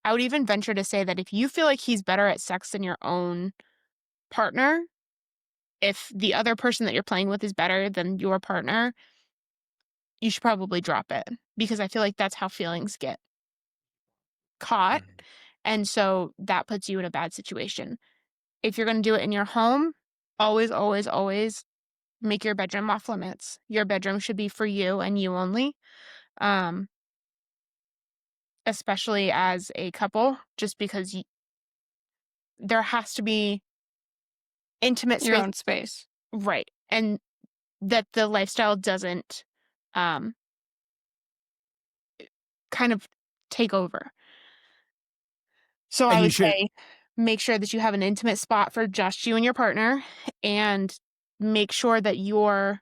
I would even venture to say that if you feel like he's better at sex than your own partner, if the other person that you're playing with is better than your partner, you should probably drop it because I feel like that's how feelings get caught. Mhm. And so that puts you in a bad situation. If you're going to do it in your home, always, always, always make your bedroom off limits. Your bedroom should be for you and you only, um, especially as a couple, just because there has to be intimate Your space. own space. Right. And that the lifestyle doesn't um, kind of take over. So I And you would should, say make sure that you have an intimate spot for just you and your partner and make sure that your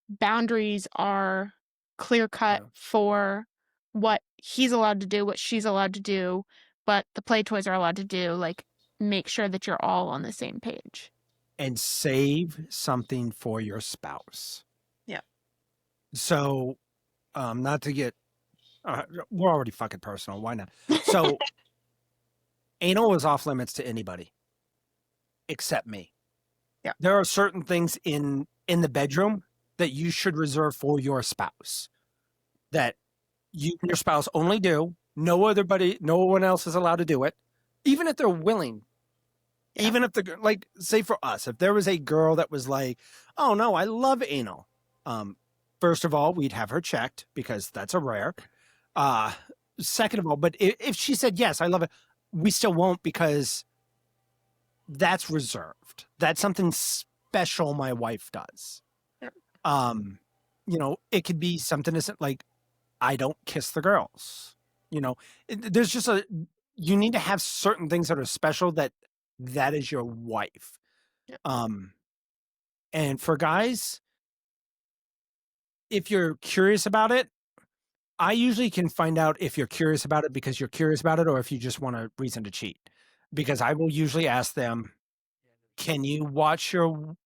boundaries are clear cut yeah, for what he's allowed to do, what she's allowed to do, but the play toys are allowed to do. Like, make sure that you're all on the same page. and save something for your spouse. Yeah. So, not to get, we're already fucking personal. Why not? So, anal is off limits to anybody except me. Yeah. There are certain things in the bedroom that you should reserve for your spouse that you and your spouse only do. No one else is allowed to do it, even if they're willing. Yeah. Even if like, say for us, if there was a girl that was like, "Oh no, I love anal," first of all, we'd have her checked because that's a rare. Uh, Second of all, but if she said yes, I love it, we still won't because that's reserved. That's something special my wife does. Yeah. It could be something as like I don't kiss the girls. There's just you need to have certain things that are special that is your wife. Yeah. And for guys, if you're curious about it, I usually can find out if you're curious about it because you're curious about it or if you just want a reason to cheat. Because I will usually ask them, can you watch your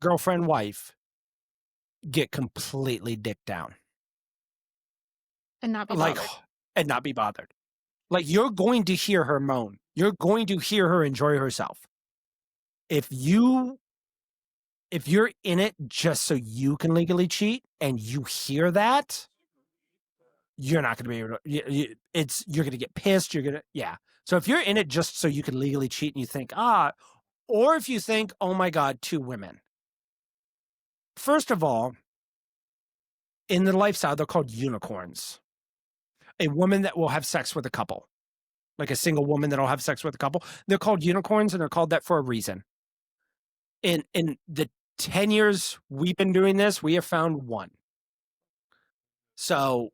girlfriend, wife get completely dick down? And not be Like, bothered. and not be bothered. Like, you're going to hear her moan. You're going to hear her enjoy herself. If you're in it just so you can legally cheat and you hear that, you're not going to be able to, you're going to get pissed. Yeah. So if you're in it just so you can legally cheat and you think, or if you think, oh my God, two women. First of all, in the lifestyle, they're called unicorns. A woman that will have sex with a couple, like a single woman that'll have sex with a couple. They're called unicorns and they're called that for a reason. In the 10 years we've been doing this, we have found one. So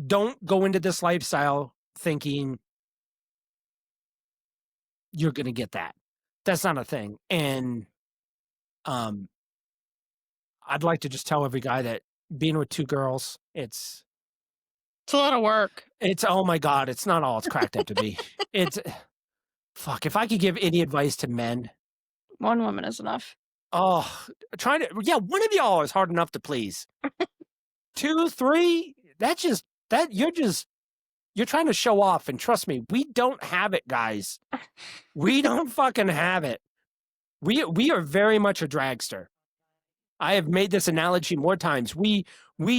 don't go into this lifestyle thinking you're going to get that. That's not a thing. And I'd like to just tell every guy that being with two girls, it's a lot of work. oh my God, it's not all it's cracked up to be. It's fuck. If I could give any advice to men, One woman is enough. one of y'all is hard enough to please. 2, 3, you're trying to show off. And trust me, we don't have it, guys. We don't fucking have it. We are very much a dragster. I have made this analogy more times. We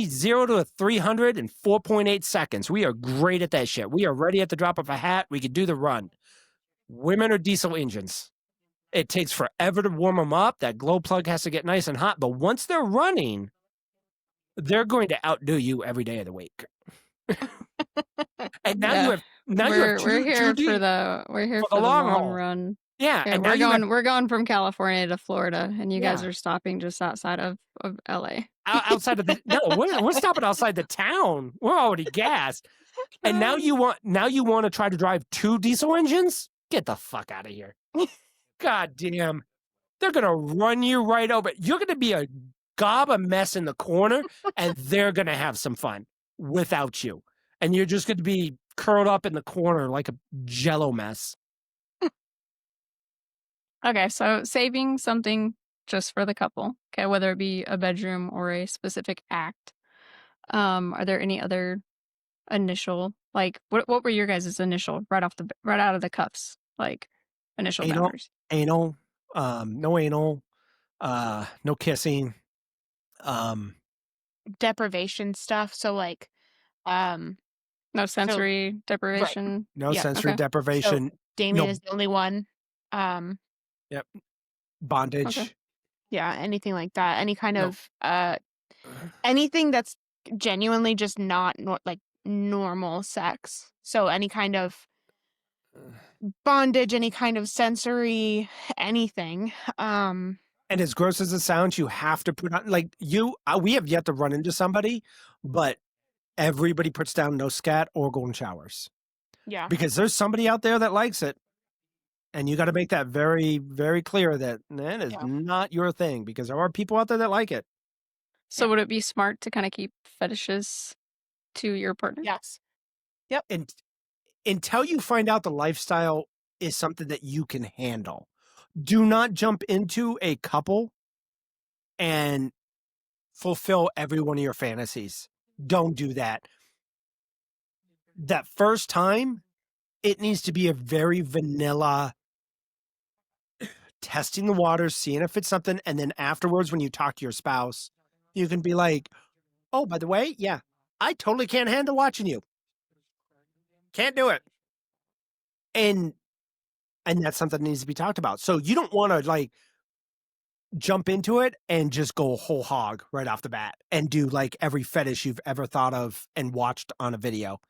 0 to 300 in 4.8 seconds. We are great at that shit. We are ready at the drop of a hat. We can do the run. Women are diesel engines. It takes forever to warm them up. That glow plug has to get nice and hot. But once they're running, they're going to outdo you every day of the week. And now Yeah. you have We're here for the long long haul. run. Yeah, Yeah, and now you have we're going from California to Florida, and you guys yeah, are stopping just outside of LA. outside of the no, we're stopping outside the town. We're already gassed. And now you want to try to drive 2 diesel engines? Get the fuck out of here. God damn. They're gonna run you right over. You're gonna be a gob of mess in the corner, and they're gonna have some fun without you. And you're just gonna be curled up in the corner like a jello mess. Okay, so saving something just for the couple, okay, whether it be a bedroom or a specific act. Are there any other initial like what were your guys' initial right out of the cuffs, like initial Anal, boundaries? anal, no anal, no kissing, um, Deprivation stuff. So like, um, No so sensory right. deprivation? no Yep. sensory Okay, So deprivation, Damien no is the only one. Um, yep, okay. bondage, yeah, anything like that. Any kind no. of anything that's genuinely just not like normal sex. So any kind of bondage, any kind of sensory anything. And as gross as it sounds, you have to put on like we have yet to run into somebody, but everybody puts down no scat or golden showers Yeah. because there's somebody out there that likes it. And you got to make that very, very clear that that is Yeah. not your thing because there are people out there that like it. So Yeah. would it be smart to kinda keep fetishes to your partner? Yes. Yep. And until you find out the lifestyle is something that you can handle, do not jump into a couple and fulfill every one of your fantasies. Don't do that. That first time, it needs to be a very vanilla testing the waters, seeing if it's something. And then afterwards, when you talk to your spouse, you can be like, oh, by the way, yeah, I totally can't handle watching you. Can't do it. And that's something that needs to be talked about. So you don't want to like jump into it and just go whole hog right off the bat and do like every fetish you've ever thought of and watched on a video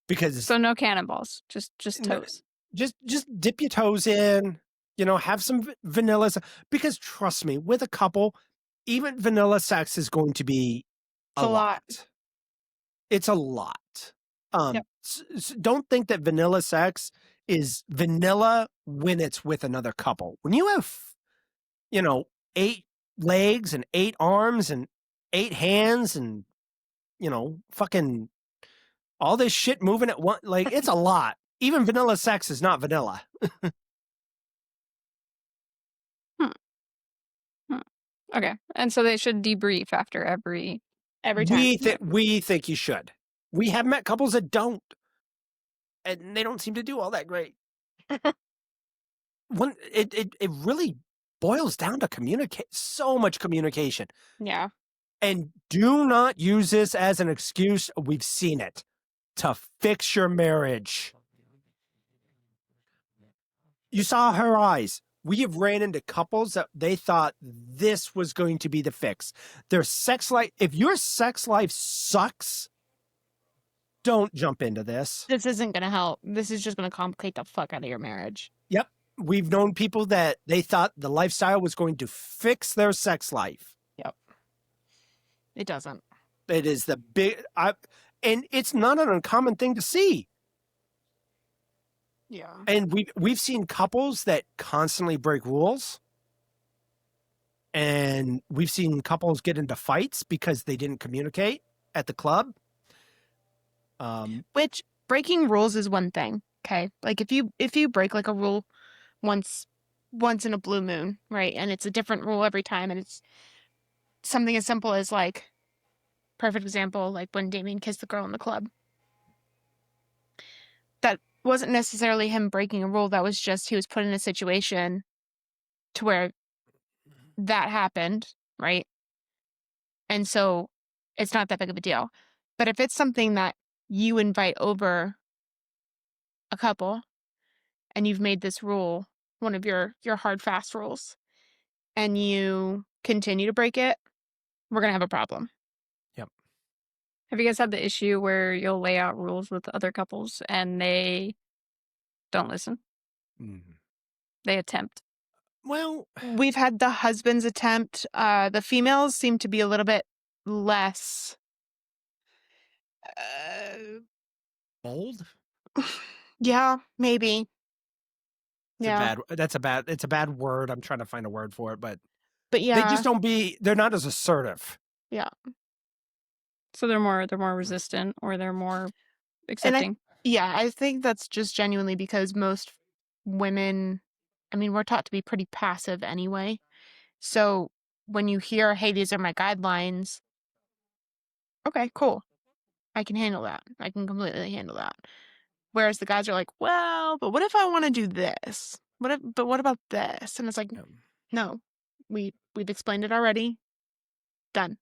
because So no cannonballs, just n- toes. just dip your toes in, have some vanilla because trust me, with a couple, even vanilla sex is going to be It's a a lot. lot. It's a lot. Yep. Don't think that vanilla sex is vanilla when it's with another couple. When you have, 8 legs and 8 arms and 8 hands and, fucking all this shit moving at one, like it's a lot. Even vanilla sex is not vanilla. Hmm, hmm. Okay, and so they should debrief after every Every time. Yep. We think you should. We have met couples that don't, and they don't seem to do all that great. It really boils down to communicate so much communication. Yeah. And do not use this as an excuse. We've seen it to fix your marriage. You saw her eyes. We have ran into couples that they thought this was going to be the fix. Their sex life, if your sex life sucks, don't jump into this. This isn't gonna help. This is just gonna complicate the fuck out of your marriage. Yep. We've known people that they thought the lifestyle was going to fix their sex life. Yep. It doesn't. It is the and it's not an uncommon thing to see. Yeah. And we've seen couples that constantly break rules. And we've seen couples get into fights because they didn't communicate at the club. Which breaking rules is one thing, okay? Like if you break like a rule once in a blue moon, right? And it's a different rule every time and it's something as simple as like perfect example like when Damien kissed the girl in the club. That wasn't necessarily him breaking a rule, that was just he was put in a situation to where that happened, right? And so it's not that big of a deal. But if it's something that you invite over a couple and you've made this rule one of your hard fast rules and you continue to break it, we're going to have a problem. Yep. Have you guys had the issue where you'll lay out rules with other couples and they don't listen? Mm. They attempt. Well, We've had the husbands attempt. The females seem to be a little bit less. Uh, bold. yeah, maybe. Yeah, It's a bad word. I'm trying to find a word for it, but but they just yeah, they're not as assertive. yeah. So they're more resistant or they're more And accepting. yeah, I think that's just genuinely because most women, I mean, we're taught to be pretty passive anyway. So when you hear, hey, these are my guidelines, okay, cool. I can handle that. I can completely handle that. Whereas the guys are like, well, but what if I want to do this? But what about this? And it's like, Yeah. no, we've explained it already. Done.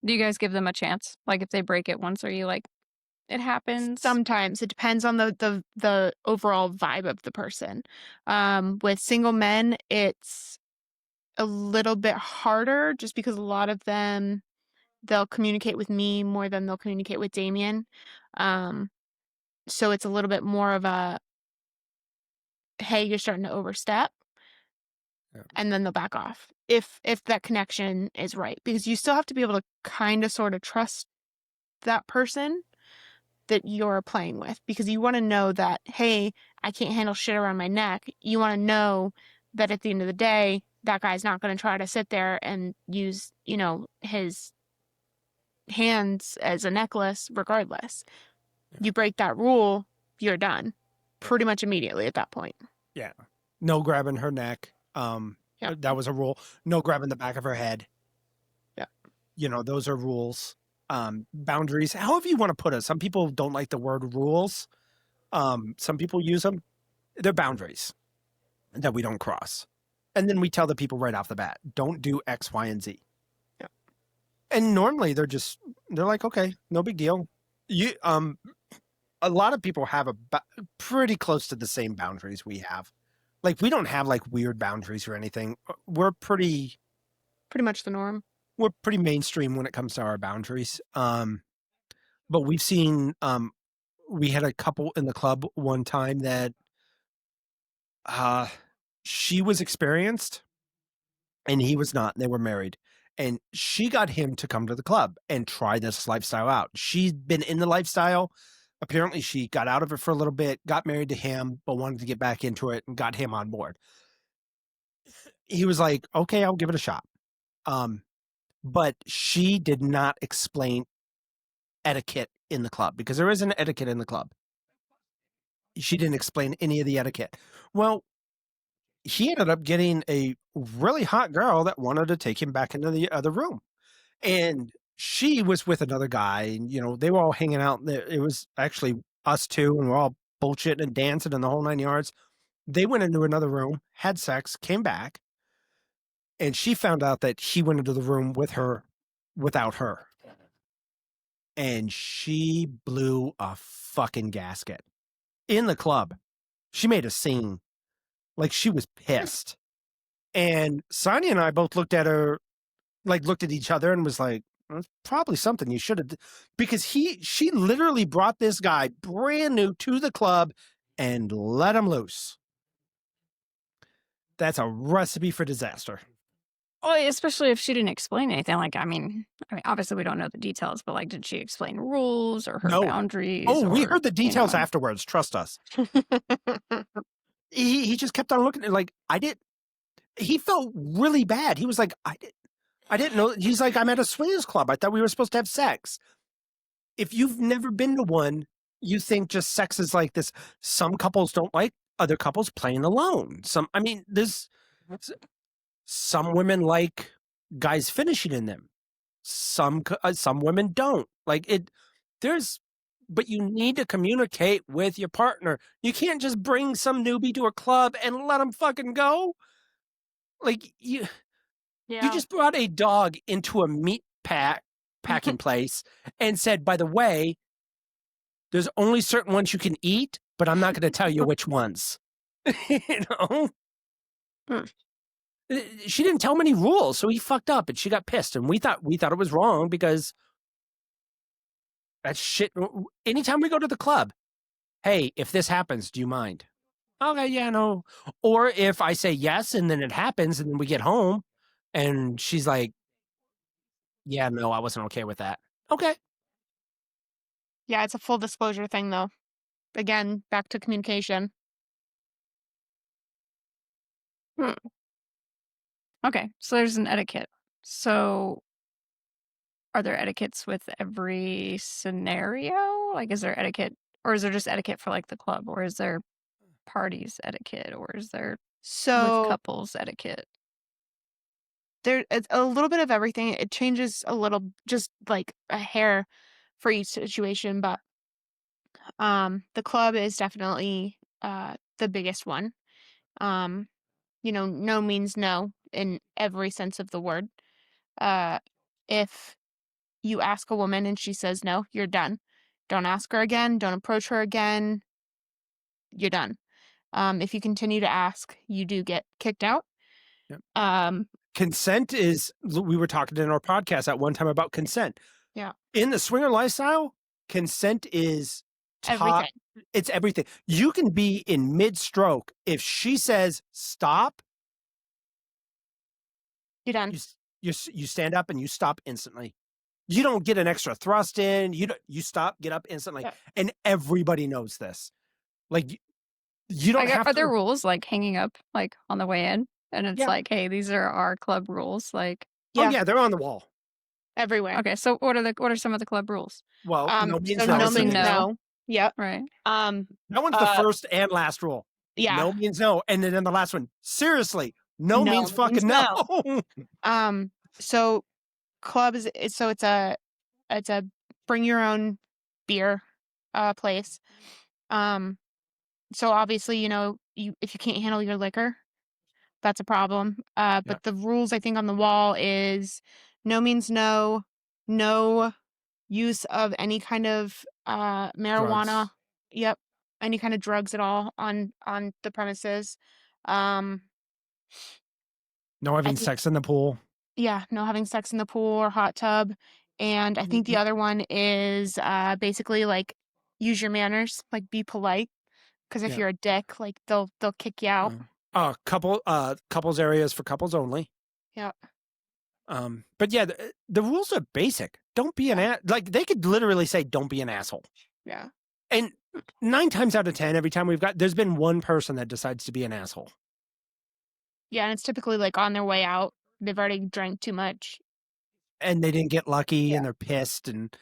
Do you guys give them a chance? Like if they break it once, are you like, it happens? Sometimes it depends on the overall vibe of the person. With single men, it's a little bit harder just because a lot of them they'll communicate with me more than they'll communicate with Damien. Um, so it's a little bit more of a, hey, you're starting to overstep, Yeah. and then they'll back off if that connection is right. Because you still have to be able to kind of sort of trust that person that you're playing with because you want to know that, hey, I can't handle shit around my neck. You want to know that at the end of the day, that guy's not going to try to sit there and use, his hands as a necklace regardless. Yeah. You break that rule, you're done pretty much immediately at that point. Yeah. No grabbing her neck. Yeah. That was a rule. No grabbing the back of her head. Yeah. Those are rules. Boundaries, however you want to put it. Some people don't like the word rules. Some people use them. They're boundaries that we don't cross. And then we tell the people right off the bat, don't do X, Y, and Z. Yeah. And normally they're like, okay, no big deal. A lot of people have pretty close to the same boundaries we have. Like we don't have like weird boundaries or anything. We're pretty much the norm. We're pretty mainstream when it comes to our boundaries. But we've seen we had a couple in the club one time that she was experienced and he was not. They were married. And she got him to come to the club and try this lifestyle out. She'd been in the lifestyle. Apparently, she got out of it for a little bit, got married to him, but wanted to get back into it and got him on board. He was like, okay, I'll give it a shot. But she did not explain etiquette in the club because there is an etiquette in the club. She didn't explain any of the etiquette. Well, he ended up getting a really hot girl that wanted to take him back into the other room. And she was with another guy, and they were all hanging out. It was actually us two, and we're all bullshitting and dancing and the whole 9 yards. They went into another room, had sex, came back, and she found out that he went into the room with her without her. And she blew a fucking gasket in the club. She made a scene. Like she was pissed. And Sonia and I both looked at her, like looked at each other and was like, that's probably something you should have, because she literally brought this guy brand new to the club and let him loose. That's a recipe for disaster. Well, especially if she didn't explain anything. Like, I mean, obviously we don't know the details, but like, did she explain rules or her No. boundaries? Oh, we or, heard the details afterwards. Trust us. He just kept on looking at like, he felt really bad. He was like, I didn't know. He's like, I'm at a swingers club. I thought we were supposed to have sex. If you've never been to one, you think just sex is like this. Some couples don't like other couples playing alone. There's some women like guys finishing in them. Some women don't like it. But you need to communicate with your partner. You can't just bring some newbie to a club and let them fucking go. Like you just brought a dog into a meat packing place and said, by the way, there's only certain ones you can eat, but I'm not going to tell you which ones. you know? Hmm. She didn't tell him any rules, so he fucked up and she got pissed. And we thought it was wrong because that shit. Anytime we go to the club, hey, if this happens, do you mind? Okay, yeah, no. Or if I say yes and then it happens and then we get home and she's like, yeah, no, I wasn't okay with that. Okay. Yeah, it's a full disclosure thing, though. Again, back to communication. Hmm. Okay, so there's an etiquette. So are there etiquettes with every scenario? Like, is there etiquette, or is there just etiquette for like the club, or is there parties etiquette, or is there with So couples etiquette? it's a little bit of everything. It changes a little, just like a hair for each situation, but the club is definitely the biggest one. Um, no means no in every sense of the word. Uh, if you ask a woman and she says no, you're done. Don't ask her again. Don't approach her again. You're done. If you continue to ask, you do get kicked out. Yep. Um, Consent is, we were talking in our podcast at one time about consent. yeah, In the swinger lifestyle, consent is top. everything. It's everything. You can be in mid stroke. If she says stop, You're done. you stand up and you stop instantly. You don't get an extra thrust in. You stop, get up instantly, Yeah. and everybody knows this. Like you don't have Are there to. rules like hanging up like on the way in, and it's Yeah. like, hey, these are our club rules. Like, Oh Yeah, yeah, they're on the wall. everywhere. okay, so what are some of the club rules? Well, no So means no no is the Obviously, means biggest. no, no. Yep. right? Um, That one's the uh, first and last rule. yeah, No means no, and then in the last one, seriously, no no means means fucking no. no. So clubs, so it's a bring your own beer place. Um, so obviously, you if you can't handle your liquor, that's a problem. Yeah, But the rules I think on the wall is no means no, no use of any kind of marijuana. drugs, Yep, any kind of drugs at all on the premises. Um, no I having think sex in the pool. yeah, no having sex in the pool or hot tub. And I think the Mm, other one is basically like use your manners, like be polite. Because if yeah. you're a dick, like they'll kick you out. Couples areas for couples only. Yeah, But yeah, the rules are basic. Don't be an yeah, ass. Like they could literally say, "Don't be an asshole." yeah, And 9 times out of 10, every time there's been one person that decides to be an asshole, yeah. And it's typically like on their way out, they've already drank too much. and they didn't get lucky, Yeah, and they're pissed, and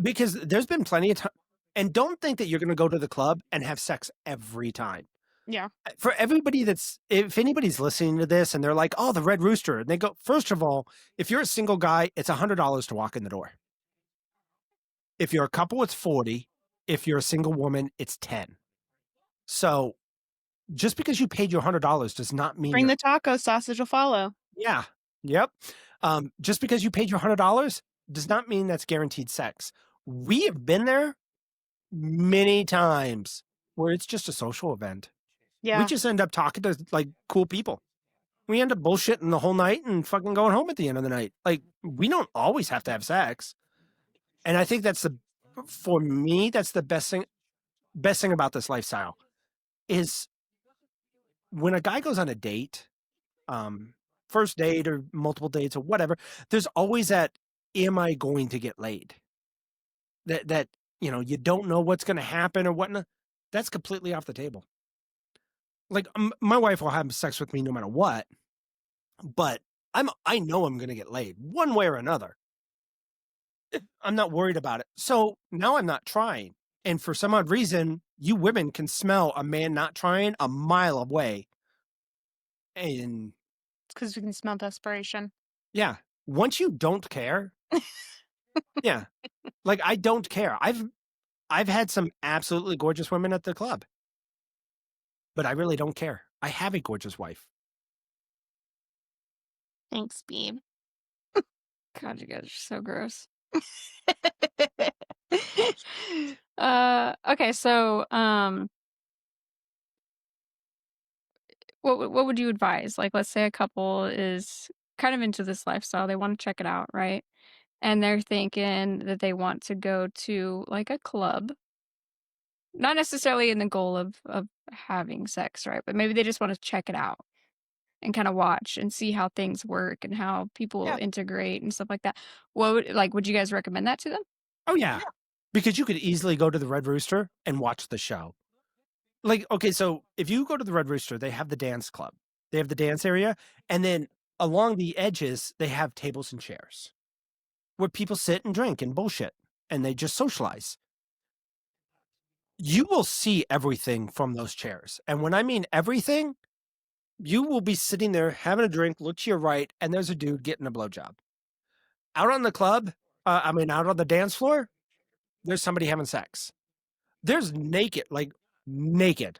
because there's been plenty of time. And don't think that you're going to go to the club and have sex every time. yeah, For everybody if anybody's listening to this and they're like, "Oh, the Red Rooster," and they go, first of all, if you're a single guy, it's $100 to walk in the door. If you're a couple, it's 40. If you're a single woman, it's 10. So just because you paid your $100 does not mean bring you're, the taco, sausage will follow. yeah, yep. Just because you paid your $100 does not mean that's guaranteed sex. We have been there many times where it's just a social event. We Yeah, just end up talking to like cool people. We end up bullshitting the whole night and fucking going home at the end of the night. Like we don't always have to have sex. And I think for me, that's the best thing about this lifestyle is when a guy goes on a date, um, first date or multiple dates or whatever, there's always that, am I going to get laid? That, you don't know what's going to happen or whatnot. That's completely off the table. Like my wife will have sex with me no matter what, but I know I'm going to get laid one way or another. I'm not worried about it. So now I'm not trying. And for some odd reason, you women can smell a man not trying a mile away. And it's because we can smell desperation. yeah, once you don't care, yeah, like I don't care. I've had some absolutely gorgeous women at the club, but I really don't care. I have a gorgeous wife. Thanks, babe. God, you guys are so gross. I Okay, so what would you advise? Like, let's say a couple is kind of into this lifestyle, they want to check it out, right? And they're thinking that they want to go to like a club, not necessarily in the goal of having sex, right? But maybe they just wanna check it out and kinda watch and see how things work and how people Yeah. integrate and stuff like that. What would like, would you guys recommend that to them? Oh, yeah. Because you could easily go to the Red Rooster and watch the show. Like, okay, so if you go to the Red Rooster, they have the dance club. They have the dance area, and then along the edges, they have tables and chairs where people sit and drink and bullshit, and they just socialize. You will see everything from those chairs, and when I mean everything, you will be sitting there having a drink, look to your right, and there's a dude getting a blowjob. Out on the club, out on the dance floor, there's somebody having sex. There's naked, like, naked.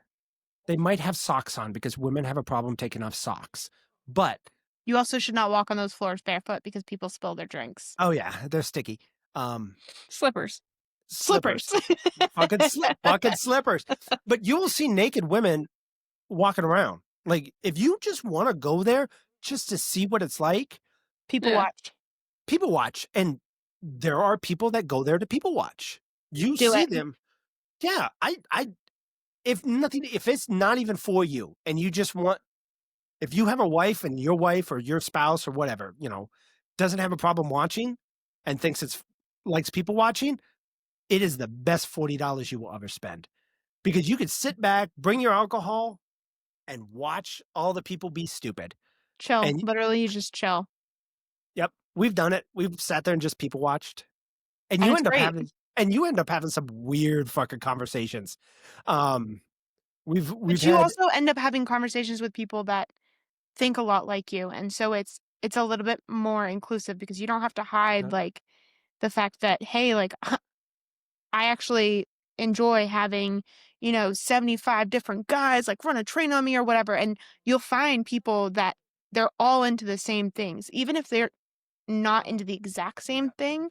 They might have socks on because women have a problem taking off socks, but You also should not walk on those floors barefoot because people spill their drinks. oh, yeah, they're sticky. Um, Slippers. Slippers. Slippers. Fucking slippers. But you will see naked women walking around. Like, if you just wanna go there just to see what it's like, People Yeah. watch. people watch, and there are people that go there to people watch. You Do see it. them. Yeah, I if it's not even for you and you just want if you have a wife and your wife or your spouse or whatever, doesn't have a problem watching and thinks it's likes people watching, it is the best $40 you will ever spend because you could sit back, bring your alcohol, and watch all the people be stupid. Chill. And Literally, you just chill. yep, we've done it. We've sat there and just people watched, and And you it's end up great. having some weird fucking conversations. Um, we've But you had also end up having conversations with people that think a lot like you, and so it's a little bit more inclusive because you don't have to hide, like, the fact that, "Hey, like, I actually enjoy having, 75 different guys, like, run a train on me or whatever," and you'll find people that they're all into the same things. Even if they're not into the exact same thing,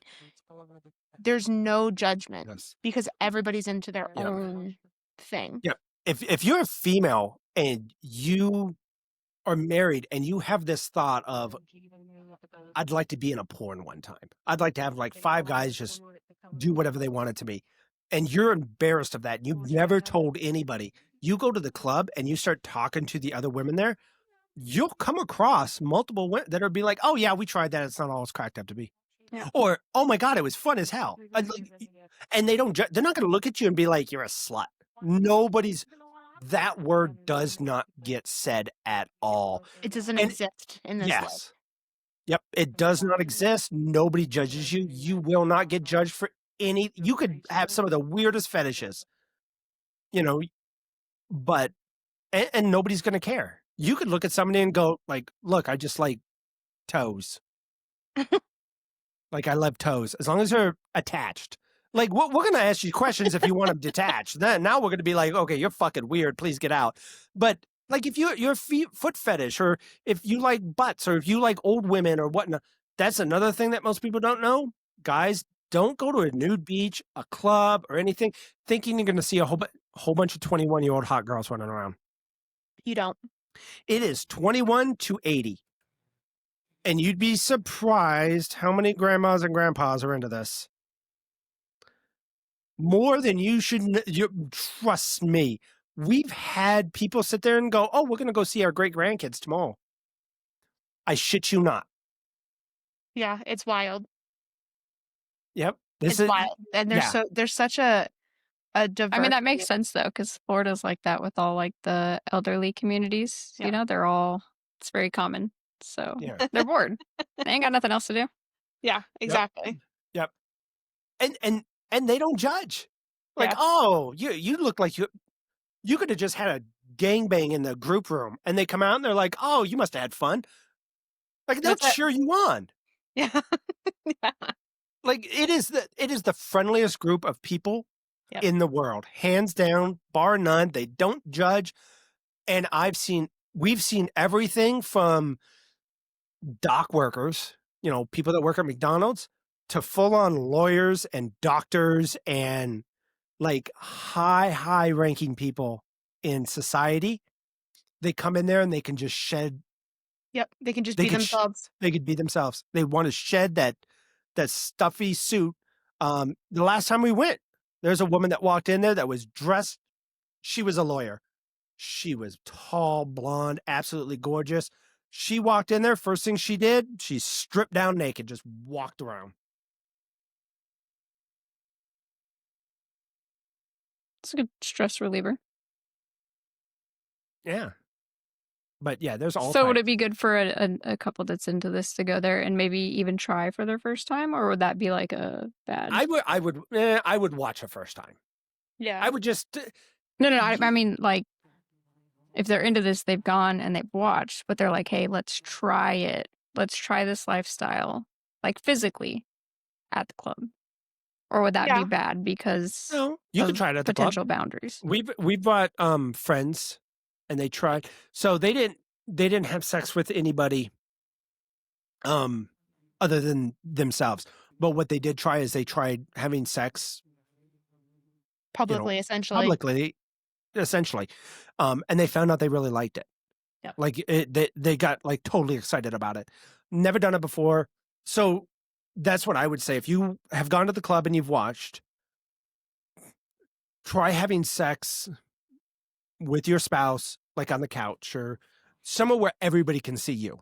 there's no judgment yes, because everybody's into their yep, own thing. yep. If you're a female and you are married and you have this thought of, "I'd like to be in a porn one time. I'd like to have, like, 5 guys just do whatever they wanted to me," and you're embarrassed of that, and you've never told anybody. You go to the club and you start talking to the other women there, you'll come across multiple women that'll be like, "Oh, yeah, we tried that, it's not all it's cracked up to be." Yeah. Or, "Oh my god, it was fun as hell." And they don't they're not gonna look at you and be like, "You're a slut." Nobody's that word does not get said at all. It doesn't And exist in this life. yes. Yep, it does not exist. Nobody judges you. You will not get judged for any you could have some of the weirdest fetishes, you know, but and nobody's gonna care. You could look at somebody and go like, "Look, I just like toes." Like, I love toes, as long as they're attached. Like, we're gonna ask you questions if you want them detached. Then now we're gonna be like, "Okay, you're fucking weird, please get out." But, like, if you're feet foot fetish or if you like butts or if you like old women or whatnot, that's another thing that most people don't know. Guys, don't go to a nude beach, a club, or anything thinking you're gonna see a whole bunch of 21-year-old hot girls running around. You don't. It is 21 to 80. And you'd be surprised how many grandmas and grandpas are into this. More than you should you trust me. We've had people sit there and go, "Oh, we're gonna go see our great grandkids tomorrow." I shit you not. Yeah, it's wild. Yep. This It's is wild. And yeah. there's such a I mean, that diversity. makes sense though, because Florida's like that with all, like, the elderly communities, Yeah. they're all it's very common. So, Yeah. they're bored. They ain't got nothing else to do. Yeah, Yep. exactly. Yep. And they don't judge. Like, Yeah. "Oh, you look like you could have just had a gangbang in the group room." And they come out and they're like, "Oh, you must have had fun." Like, they'll That's it. cheer you on. Yeah. Yeah. Like, it is the friendliest group of people Yep. in the world, hands down, bar none. They don't judge, and we've seen everything from dock workers, people that work at McDonald's, to full-on lawyers and doctors and, like, high ranking people in society. They come in there and they can just shed Yep, they can just they be could sh themselves. they could be themselves. They wanna shed that stuffy suit. The last time we went, there's a woman that walked in there that was dressed she was a lawyer. She was tall, blonde, absolutely gorgeous. She walked in there, first thing she did, she stripped down naked, just walked around. It's a good stress reliever. Yeah. But yeah, there's all So would types. it be good for a couple that's into this to go there and maybe even try for their first time, or would that be like a bad? I would watch a first time. I Yeah. would just No, no, no. I y mean, like, if they're into this, they've gone and they've watched, but they're like, "Hey, let's try it. Let's try this lifestyle, like physically at the club." Or would that be Yeah. bad because no, you could of try it at the club. potential boundaries? We've brought, friends, and they tried so they didn't have sex with anybody, um, other than themselves, but what they did try is they tried having sex, you know, Publicly, essentially. publicly, essentially, and they found out they really liked it. Yep. Like, they got, like, totally excited about it. Never done it before, so that's what I would say. If you have gone to the club and you've watched, try having sex with your spouse, like, on the couch or somewhere where everybody can see you,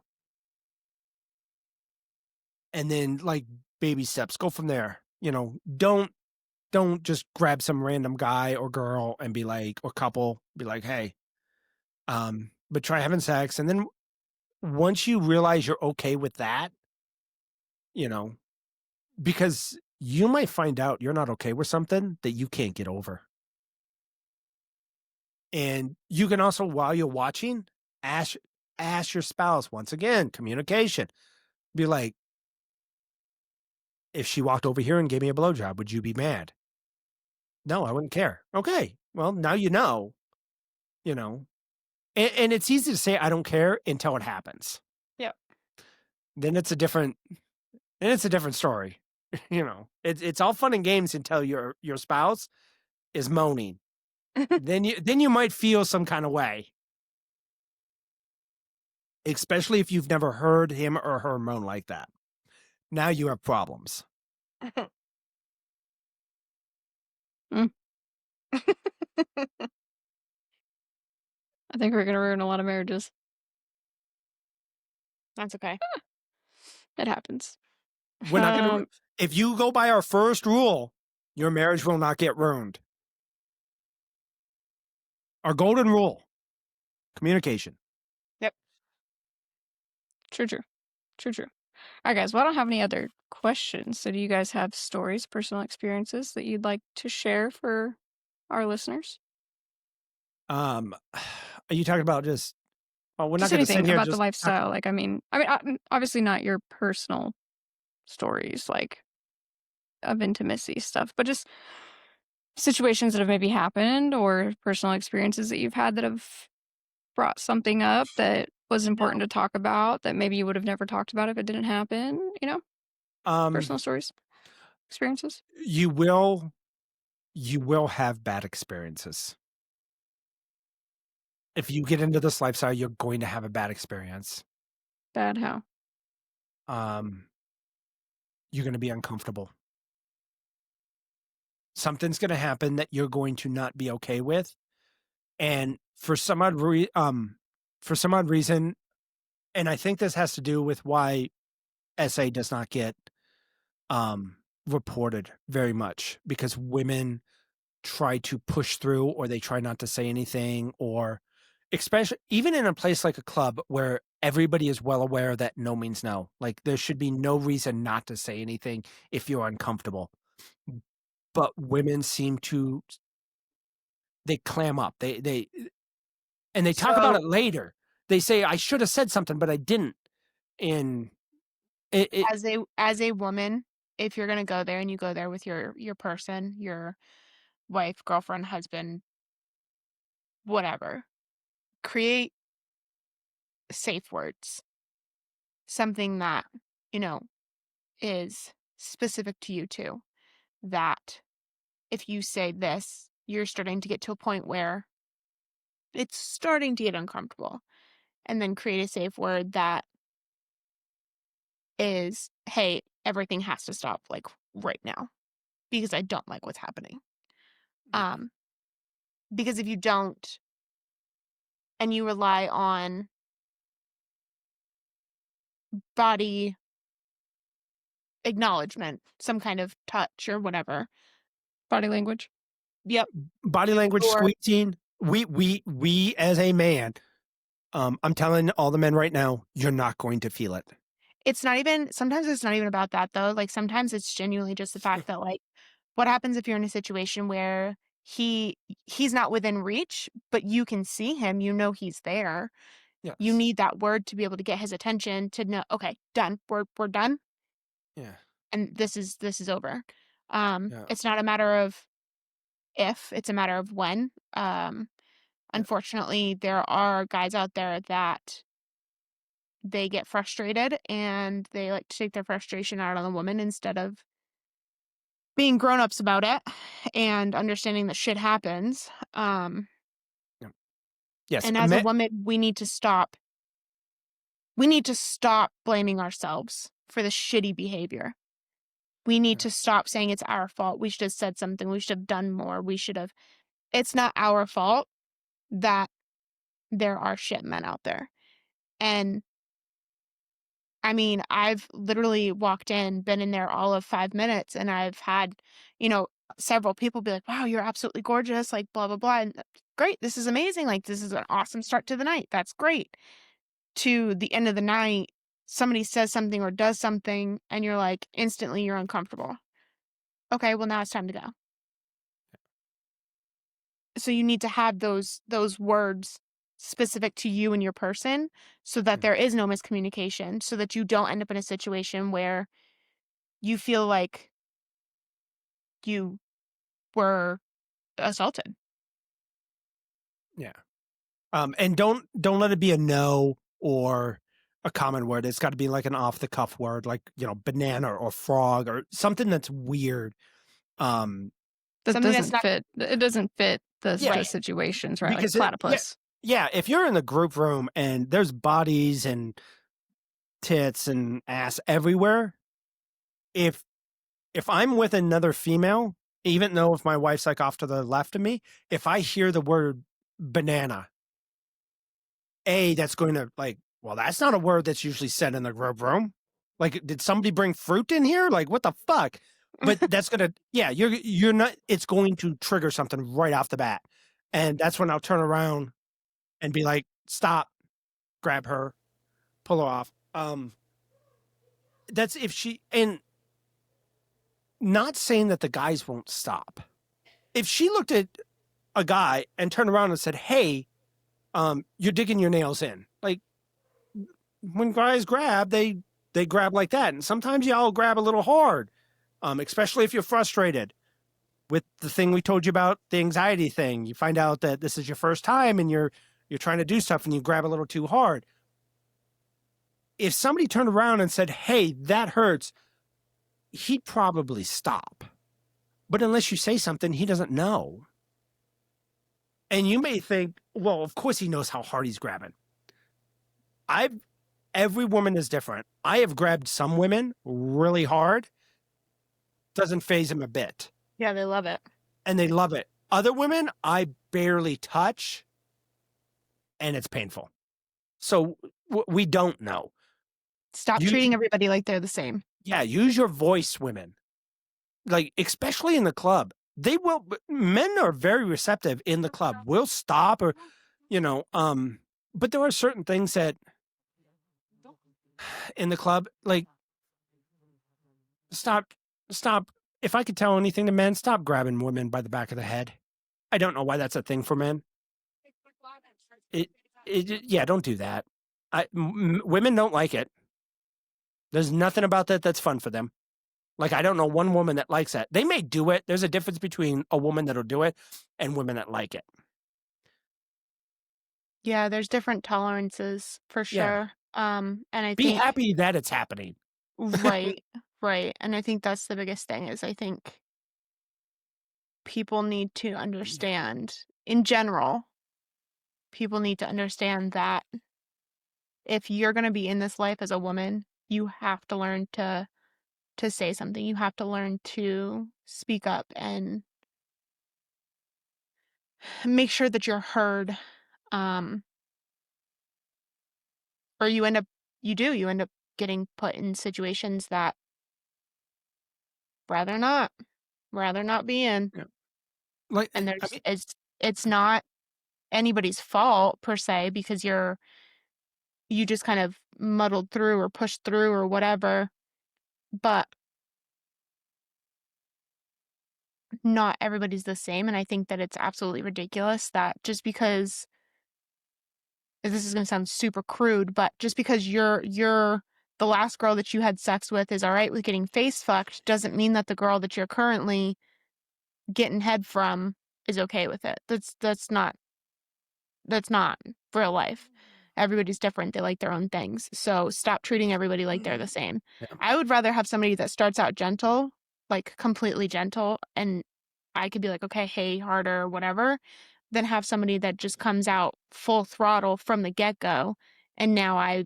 and then, like, baby steps, go from there, don't just grab some random guy or girl and be like or couple, be like, "Hey," but try having sex, and then once you realize you're okay with that, you know, because you might find out you're not okay with something that you can't get over. And you can also, while you're watching, ask ask your spouse once again, communication. Be like, if she walked over here and gave me a blowjob, would you be mad? No, I wouldn't care. Okay. Well, now you know. And it's easy to say I don't care until it happens. Yep. Then it's a different story. It's all fun and games until your spouse is moaning. Then you might feel some kind of way, especially if you've never heard him or her moan like that. Now you have problems. Mm, I think we're gonna ruin a lot of marriages. That's okay. It happens. We're not gonna Um, if you go by our first rule, your marriage will not get ruined. Our golden rule, communication. Yep. true, true, true, true. All right, guys. Well, I don't have any other questions. So, do you guys have stories, personal experiences that you'd like to share for our listeners? Are you talking about just we're not Just gonna sit anything here about the just talk lifestyle. Like, obviously not your personal stories, like of intimacy stuff, but just situations that have maybe happened or personal experiences that you've had that have brought something up that was important No. to talk about that maybe you would have never talked about if it didn't happen, um, personal stories, experiences. you will you will have bad experiences. If you get into this lifestyle, you're going to have a bad experience. Bad how? Um, you're gonna be uncomfortable. Something's gonna happen that you're going to not be okay with, and for some odd reason, and I think this has to do with why SA does not get, reported very much because women try to push through or they try not to say anything or especially even in a place like a club where everybody is well aware that no means no. Like, there should be no reason not to say anything if you're uncomfortable. But women seem to they clam up. And they talk about So, it later. They say, "I should have said something, but I didn't." And it as a woman, if you're gonna go there and you go there with your person, your wife, girlfriend, husband, whatever, create safe words. Something that, you know, is specific to you too. That if you say this, you're starting to get to a point where it's starting to get uncomfortable. And then create a safe word that is, hey, everything has to stop like right now because I don't like what's happening. Um, because if you don't and you rely on body acknowledgement, some kind of touch or whatever. Body language. Yep. Body language, Or squeezing. We as a man, I'm telling all the men right now, you're not going to feel it. it's not even sometimes it's not even about that though. Like sometimes it's genuinely just the fact that like what happens if you're in a situation where he's not within reach, but you can see him, you know he's there. You Yes. need that word to be able to get his attention to know, okay, done. We're done Yeah. and this is over. Yeah. It's not a matter of if, it's a matter of when. Yeah. Unfortunately, there are guys out there that they get frustrated and they like to take their frustration out on the woman instead of being grown-ups about it and understanding that shit happens. Yeah. Yes. And as a woman, we need to stop blaming ourselves for the shitty behavior. We need Yeah. to stop saying it's our fault. We should have said something. We should have done more. We should have. It's not our fault that there are shit men out there. And I mean, I've literally walked in, been in there all of 5 minutes, and I've had, you know, several people be like, wow, you're absolutely gorgeous, like, blah, blah, blah. And great. This is amazing. Like, this is an awesome start to the night. That's great. To the end of the night, somebody says something or does something, and you're like, instantly, you're uncomfortable. Okay, well, now it's time to go. So you need to have those words specific to you and your person so that Yeah. there is no miscommunication, so that you don't end up in a situation where you feel like you were assaulted. Yeah. And don't let it be a no or a common word. It's got to be like an off the cuff word, like banana or frog or something that's weird. Um, That Something that's doesn't not fit. It doesn't fit the right. situations, right? Like because it, yeah, platypus. yeah. If you're in the group room and there's bodies and tits and ass everywhere, if if I'm with another female, even though if my wife's like off to the left of me, if I hear the word banana, that's going to like, well, that's not a word that's usually said in the group room. Like, did somebody bring fruit in here? Like, what the fuck? But that's gonna, yeah, you're not. It's going to trigger something right off the bat, and that's when I'll turn around and be like, stop, grab her, pull her off. That's if she and not saying that the guys won't stop. If she looked at a guy and turned around and said, "Hey, you're digging your nails in," like when guys grab, they grab like that, and sometimes y'all grab a little hard, especially if you're frustrated with the thing we told you about, the anxiety thing. You find out that this is your first time, and you're trying to do stuff, and you grab a little too hard. If somebody turned around and said, "Hey, that hurts," he'd probably stop. But unless you say something, he doesn't know. And you may think, well, of course he knows how hard he's grabbing. I've Every woman is different. I have grabbed some women really hard, doesn't phase them a bit, Yeah, they love it. and they love it. Other women, I barely touch, and it's painful. So we don't know. Stop Use treating everybody like they're the same. Yeah, use your voice, women. Like especially in the club, they will. Men are very receptive in the club. We'll stop or, you know, but there are certain things that in the club, like stop, stop. If I could tell anything to men, stop grabbing women by the back of the head. I don't know why that's a thing for men. It, yeah, don't do that. Women don't like it. There's nothing about that that's fun for them. Like, I don't know one woman that likes that. They may do it. There's a difference between a woman that'll do it and women that like it. Yeah, there's different tolerances for Yeah. sure. And I Be think happy that it's happening. right, right. And I think that's the biggest thing is I think people need to understand in general, people need to understand that if you're going to be in this life as a woman, you have to learn to say something. You have to learn to speak up and make sure that you're heard. Um or you end up getting put in situations that rather not rather not be in. Yeah. Like, And I there's mean, it's not anybody's fault per se because you just kind of muddled through or pushed through or whatever, but not everybody's the same, and I think that it's absolutely ridiculous that just because this is gonna sound super crude, but just because you're the last girl that you had sex with is alright with getting face fucked doesn't mean that the girl that you're currently getting head from is okay with it. That's not real life. Everybody's different. They like their own things. So stop treating everybody like they're the same. yeah. I would rather have somebody that starts out gentle, like completely gentle, and I could be like, okay, hey, harder, whatever, than have somebody that just comes out full throttle from the get go. And now I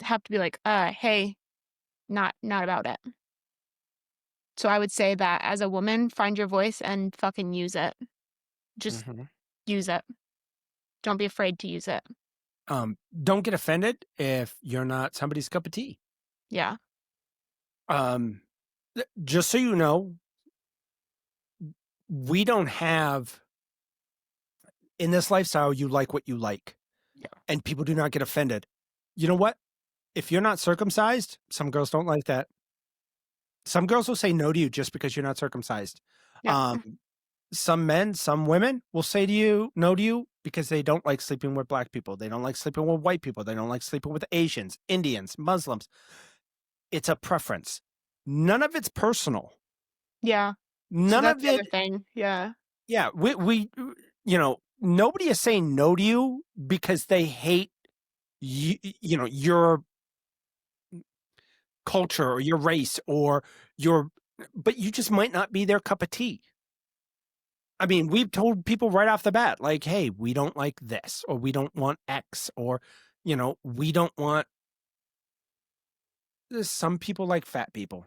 have to be like, hey, not about it. So I would say that as a woman, find your voice and fucking use it. Just Mhm. use it. Don't be afraid to use it. Don't get offended if you're not somebody's cup of tea. Yeah. Um, just so you know, we don't have in this lifestyle, you like what you like, Yeah. and people do not get offended. You know what? If you're not circumcised, some girls don't like that. Some girls will say no to you just because you're not circumcised. Yeah. Um, some men, some women will say to you no to you because they don't like sleeping with black people. They don't like sleeping with white people. They don't like sleeping with Asians, Indians, Muslims. It's a preference. None of it's personal. Yeah. So None that's of the it. other thing. Yeah. Yeah, we nobody is saying no to you because they hate your culture or your race or your, but you just might not be their cup of tea. I mean, we've told people right off the bat, like, hey, we don't like this, or we don't want X, or, we don't want this. Some people like fat people.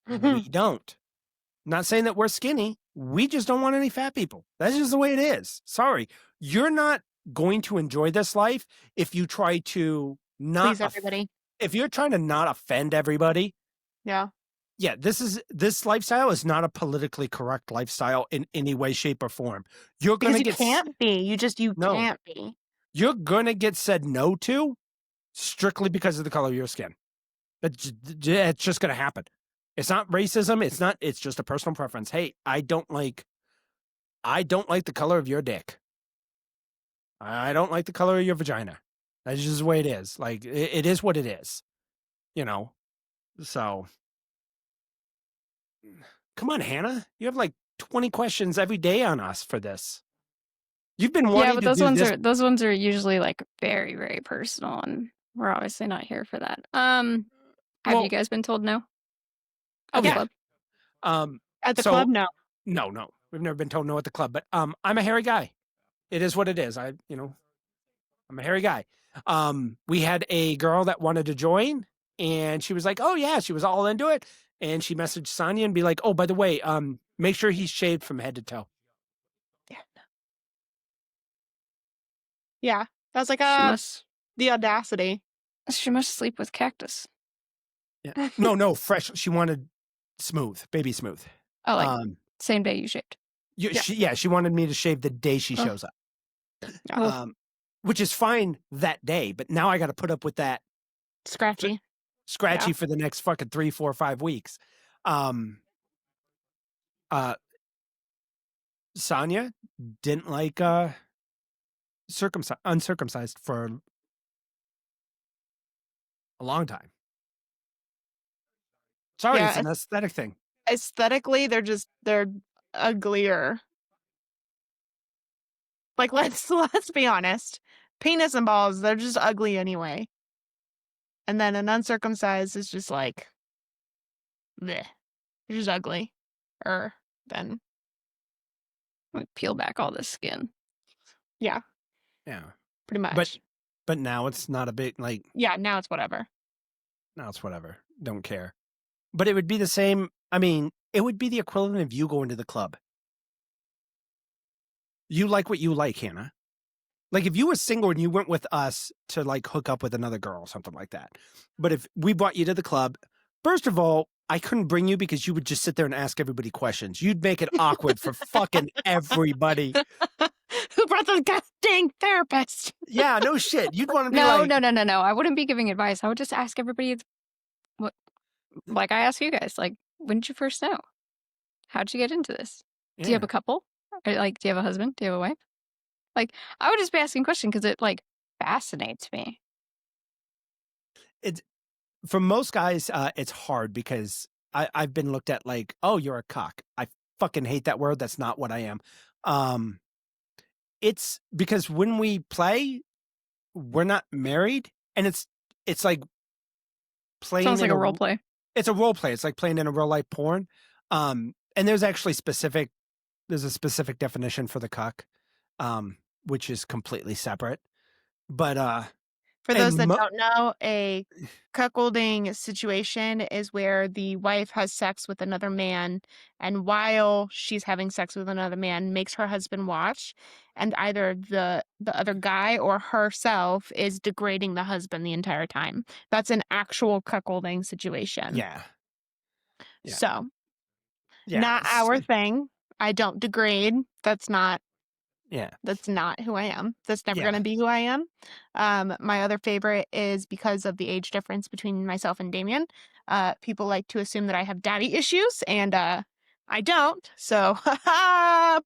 We don't. Not saying that we're skinny. We just don't want any fat people. That's just the way it is. Sorry. You're not going to enjoy this life if you try to not, Please everybody. if you're trying to not offend everybody. Yeah. Yeah, this lifestyle is not a politically correct lifestyle in any way, shape, or form. You're Because gonna you get can't be. You no. can't be. You're gonna get said no to strictly because of the color of your skin. It's just gonna happen. It's not racism. It's not. It's just a personal preference. Hey, I don't like the color of your dick. I don't like the color of your vagina. That's just the way it is. Like it is what it is. You know. So come on, Hannah. You have like 20 questions every day on us for this. You've been Yeah, wanting but to those do ones this. are those ones are usually like very, very personal, and we're obviously not here for that. Have you Well, guys been told no oh at the yeah. club? At the So club, no. no, we've never been told no at the club, but I'm a hairy guy. It is what it is. I'm a hairy guy. We had a girl that wanted to join, and she was like, "Oh yeah," she was all into it, and she messaged Sonia and be like, "Oh, by the way, make sure he's shaved from head to toe." Yeah. Yeah. I was like, She must the audacity. she must sleep with Cactus. Yeah. No, fresh. She wanted smooth, baby smooth. Oh, like Um, same day you shaved. Yeah. she wanted me to shave the day she Oh, shows up. Yeah. oh, Which is fine that day, but now I got to put up with that Scratchy. scratchy Yeah. for the next fucking 3, 4, 5 weeks. Um, Sonia didn't like uncircumcised for a long time. Sorry, it's Yeah. an aesthetic thing. Aesthetically, they're uglier. Like let's be honest. Penis and balls, they're just ugly anyway. And then an uncircumcised is just like bleh. They're just ugly. Then like peel back all this skin. yeah, Yeah, pretty but much. now it's not a big like. Yeah, now it's whatever. Now it's whatever. Don't care. But it would be the same. I mean, it would be the equivalent of you going to the club. You like what you like, Hannah. Like if you were single and you went with us to like hook up with another girl or something like that. But if we brought you to the club, first of all, I couldn't bring you because you would just sit there and ask everybody questions. You'd make it awkward for fucking everybody. Who brought the goddamn therapist? Yeah, no shit. You'd want to be No, like, no, no, no, no. I wouldn't be giving advice. I would just ask everybody what, like I ask you guys, like, when did you first know? How'd you get into this? Do you have yeah. a couple? Or, like, do you have a husband? Do you have a wife? Like, I would just be asking questions because it like fascinates me. It's for most guys, it's hard because I've been looked at like, oh, you're a cock. I fucking hate that word. That's not what I am. Um, it's because when we play, we're not married, and it's like playing Sounds like in a a role play. it's a role play. It's like playing in a real life porn. And there's actually there's a specific definition for the cuck, which is completely separate. But For those and that don't know, a cuckolding situation is where the wife has sex with another man, and while she's having sex with another man, makes her husband watch, and either the other guy or herself is degrading the husband the entire time. That's an actual cuckolding situation. yeah, yeah, So, yeah, not our thing. I don't degrade. yeah, That's not who I am. That's never yeah. gonna be who I am. My other favorite is because of the age difference between myself and Damien. People like to assume that I have daddy issues, and I don't. So,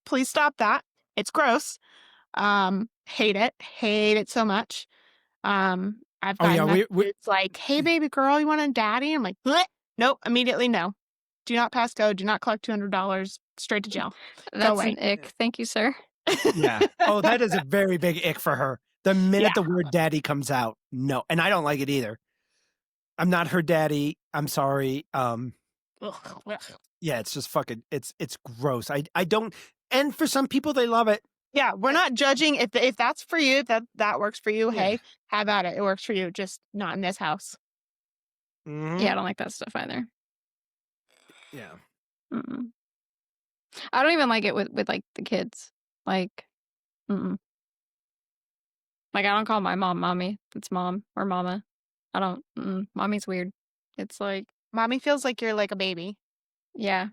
please stop that. It's gross. Hate it so much. I've Oh yeah, gotten we messages like, "Hey, baby girl, you want a daddy?" I'm like, "Bleh. Nope, immediately no. Do not pass go. Do not collect $200. Straight to jail. Go That's away." an ick. Thank you, sir. yeah. Oh, that is a very big ick for her. The Yeah. minute the word daddy comes out, no. And I don't like it either. I'm not her daddy. I'm sorry. Yeah, it's just fucking it's gross. I don't, and for some people they love it. Yeah, we're not judging if that's for you, if that works for you, Yeah. hey, have at it. It works for you, just not in this house. Yeah, I Mhm. don't like that stuff either. Yeah. Mm-mm. I don't even like it with like the kids. Like, mm-mm. Like I don't call my mom mommy. It's mom or mama. I don't. Mommy's weird. It's like, Mommy feels like you're like a baby. yeah,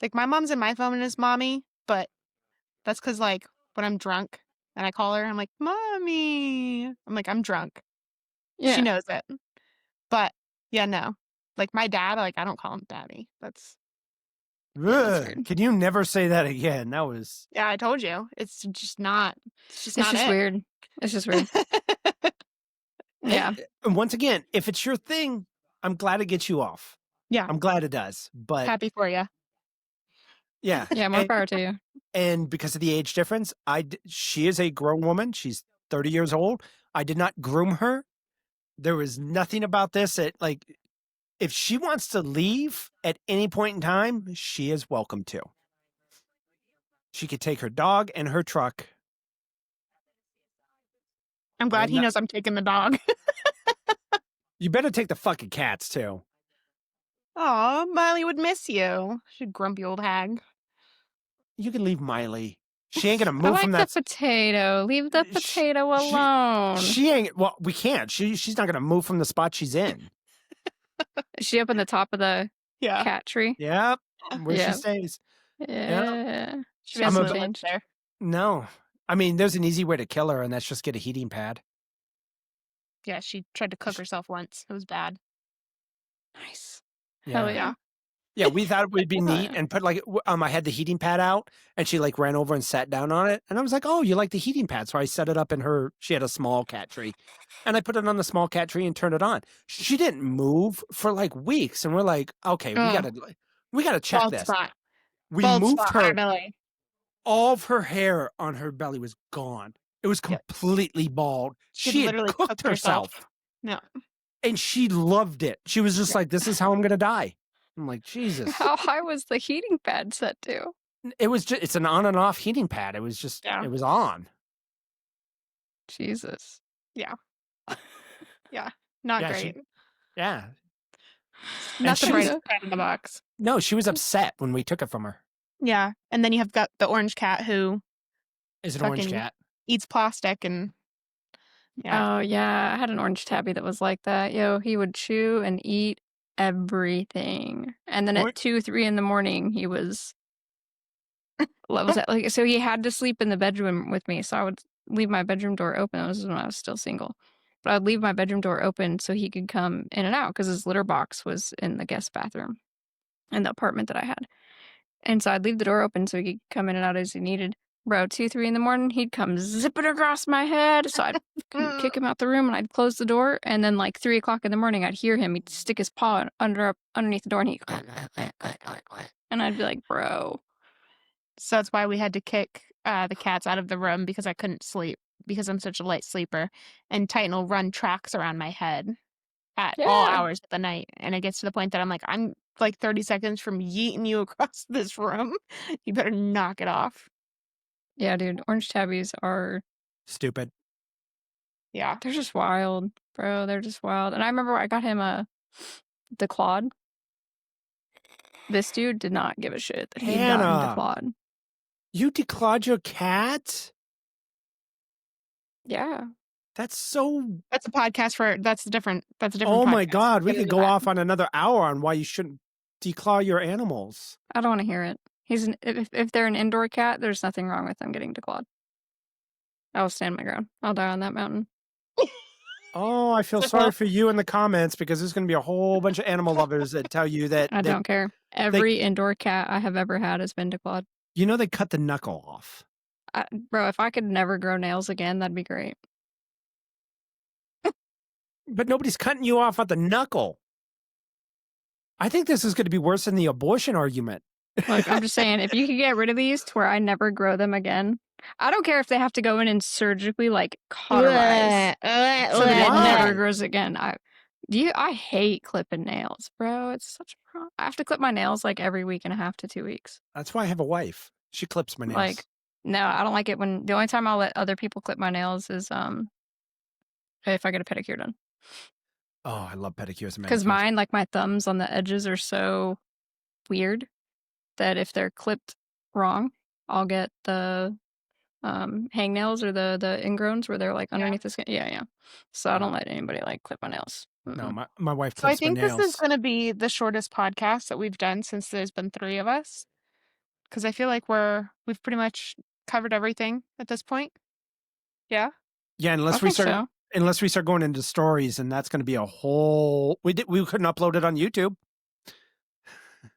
Like my mom's in my phone as mommy, but that's because like when I'm drunk and I call her, I'm like, "Mommy." I'm like, I'm drunk. She yeah, knows it. But yeah, no. Like my dad, like I don't call him daddy. yeah. That's Ugh, weird. can you never say that again? That was Yeah, I told you. It's just It's not just it. weird. It's just weird. Yeah, and once again, if it's your thing, I'm glad it gets you off. Yeah, I'm glad it does. But happy for you. yeah, yeah. More power to you. and because of the age difference, she is a grown woman. She's 30 years old. I did not groom her. There was nothing about this that like if she wants to leave at any point in time, she is welcome to. She could take her dog and her truck. I'm glad And he knows I'm taking the dog. you better take the fucking cats too. Aw, Miley would miss you. She grumpy old hag. You can leave Miley. She ain't gonna I move from like the that. potato. Leave the She, potato she, alone. she ain't. Well, we can't. She's not gonna move from the spot she's in. Is she up in the top of the Yeah. cat tree? Yep, where she Yeah. stays. Yep. Yeah. She She I'm hasn't basically a. lives changed. there. No, I mean, there's an easy way to kill her, and that's just get a heating pad. Yeah, she tried to cook herself once. It was bad. Nice. Hell Yeah. yeah. Yeah, we thought it would be Hell neat yeah. and put like I had the heating pad out and she like ran over and sat down on it and I was like, "Oh, you like the heating pad?" So I set it up in she had a small cat tree. And I put it on the small cat tree and turned it on. She didn't move for like weeks and we're like, "Okay, Oh, we got to check bald this." spot. We Bald moved spot on her her, belly. all of her hair on her belly was gone. It was Yep. completely bald. She She had literally cooked cooked herself. herself No. and she loved it. She was just Yeah. like, "This is how I'm going to die." I'm like, "Jesus." How high was the heating pad set to? It was just, it's an on and off heating pad. It was just, Yeah. it was on. Jesus. Yeah. Yeah. Not Yeah, great. yeah. Not the she was, brightest cat in the box. no, she was upset when we took it from her. Yeah. And then you have got the orange cat who Is an orange fucking cat. eats plastic and yeah. Oh, yeah, I had an orange tabby that was like that. Yo, he would chew and eat everything, and then at Or 2, 3 in the morning, he was that like so he had to sleep in the bedroom with me, so I would leave my bedroom door open. This is when I was still single. But I'd leave my bedroom door open so he could come in and out because his litter box was in the guest bathroom in the apartment that I had. And so I'd leave the door open so he could come in and out as he needed. Bro, 2, 3 in the morning, he'd come zipping across my head. So I'd fucking kick him out the room and I'd close the door. And then like 3 o'clock in the morning, I'd hear him. He'd stick his paw underneath the door and and I'd be like, bro. So that's why we had to kick the cats out of the room because I couldn't sleep because I'm such a light sleeper. And Titan will run tracks around my head at all Yeah. hours of the night. And it gets to the point that I'm like, I'm like 30 seconds from yeeting you across this room. You better knock it off. Yeah, dude. Orange tabbies are, stupid. Yeah. they're just wild, bro. They're just wild. And I remember I got him the Claude. This dude did not give a shit that he had gotten Hannah, declawed. you declawed your cat? Yeah. That's so. That's a podcast for that's a different Oh my podcast. God, we Get could into go that. off on another hour on why you shouldn't declaw your animals. I don't want to hear it. If they're an indoor cat, there's nothing wrong with them getting declawed. I will stand my ground. I'll die on that mountain. Oh, I feel sorry for you in the comments because there's going to be a whole bunch of animal lovers that tell you that I don't care. Every indoor cat I have ever had has been declawed. they cut the knuckle off. Bro, if I could never grow nails again, that'd be great. But nobody's cutting you off at the knuckle. I think this is going to be worse than the abortion argument. Look, I'm just saying, if you could get rid of these to where I never grow them again, I don't care if they have to go in and surgically like cauterize so that it never grows again. I hate clipping nails, bro. It's such a problem. I have to clip my nails like every week and a half to 2 weeks. That's why I have a wife. She clips my nails. Like, no, I don't like it when the only time I'll let other people clip my nails is if I get a pedicure done. Oh, I love pedicures and Because manicures. mine, like my thumbs on the edges are so weird that if they're clipped wrong, I'll get the hangnails or the ingrowns where they're like underneath the skin. Yeah. So I don't let anybody like clip my nails. No, my wife So I clips my think this nails. is going to be the shortest podcast that we've done since there's been 3 of us. Because I feel like we've pretty much covered everything at this point. Yeah. Yeah, unless we start going into stories, and that's going to be a whole. We couldn't upload it on YouTube.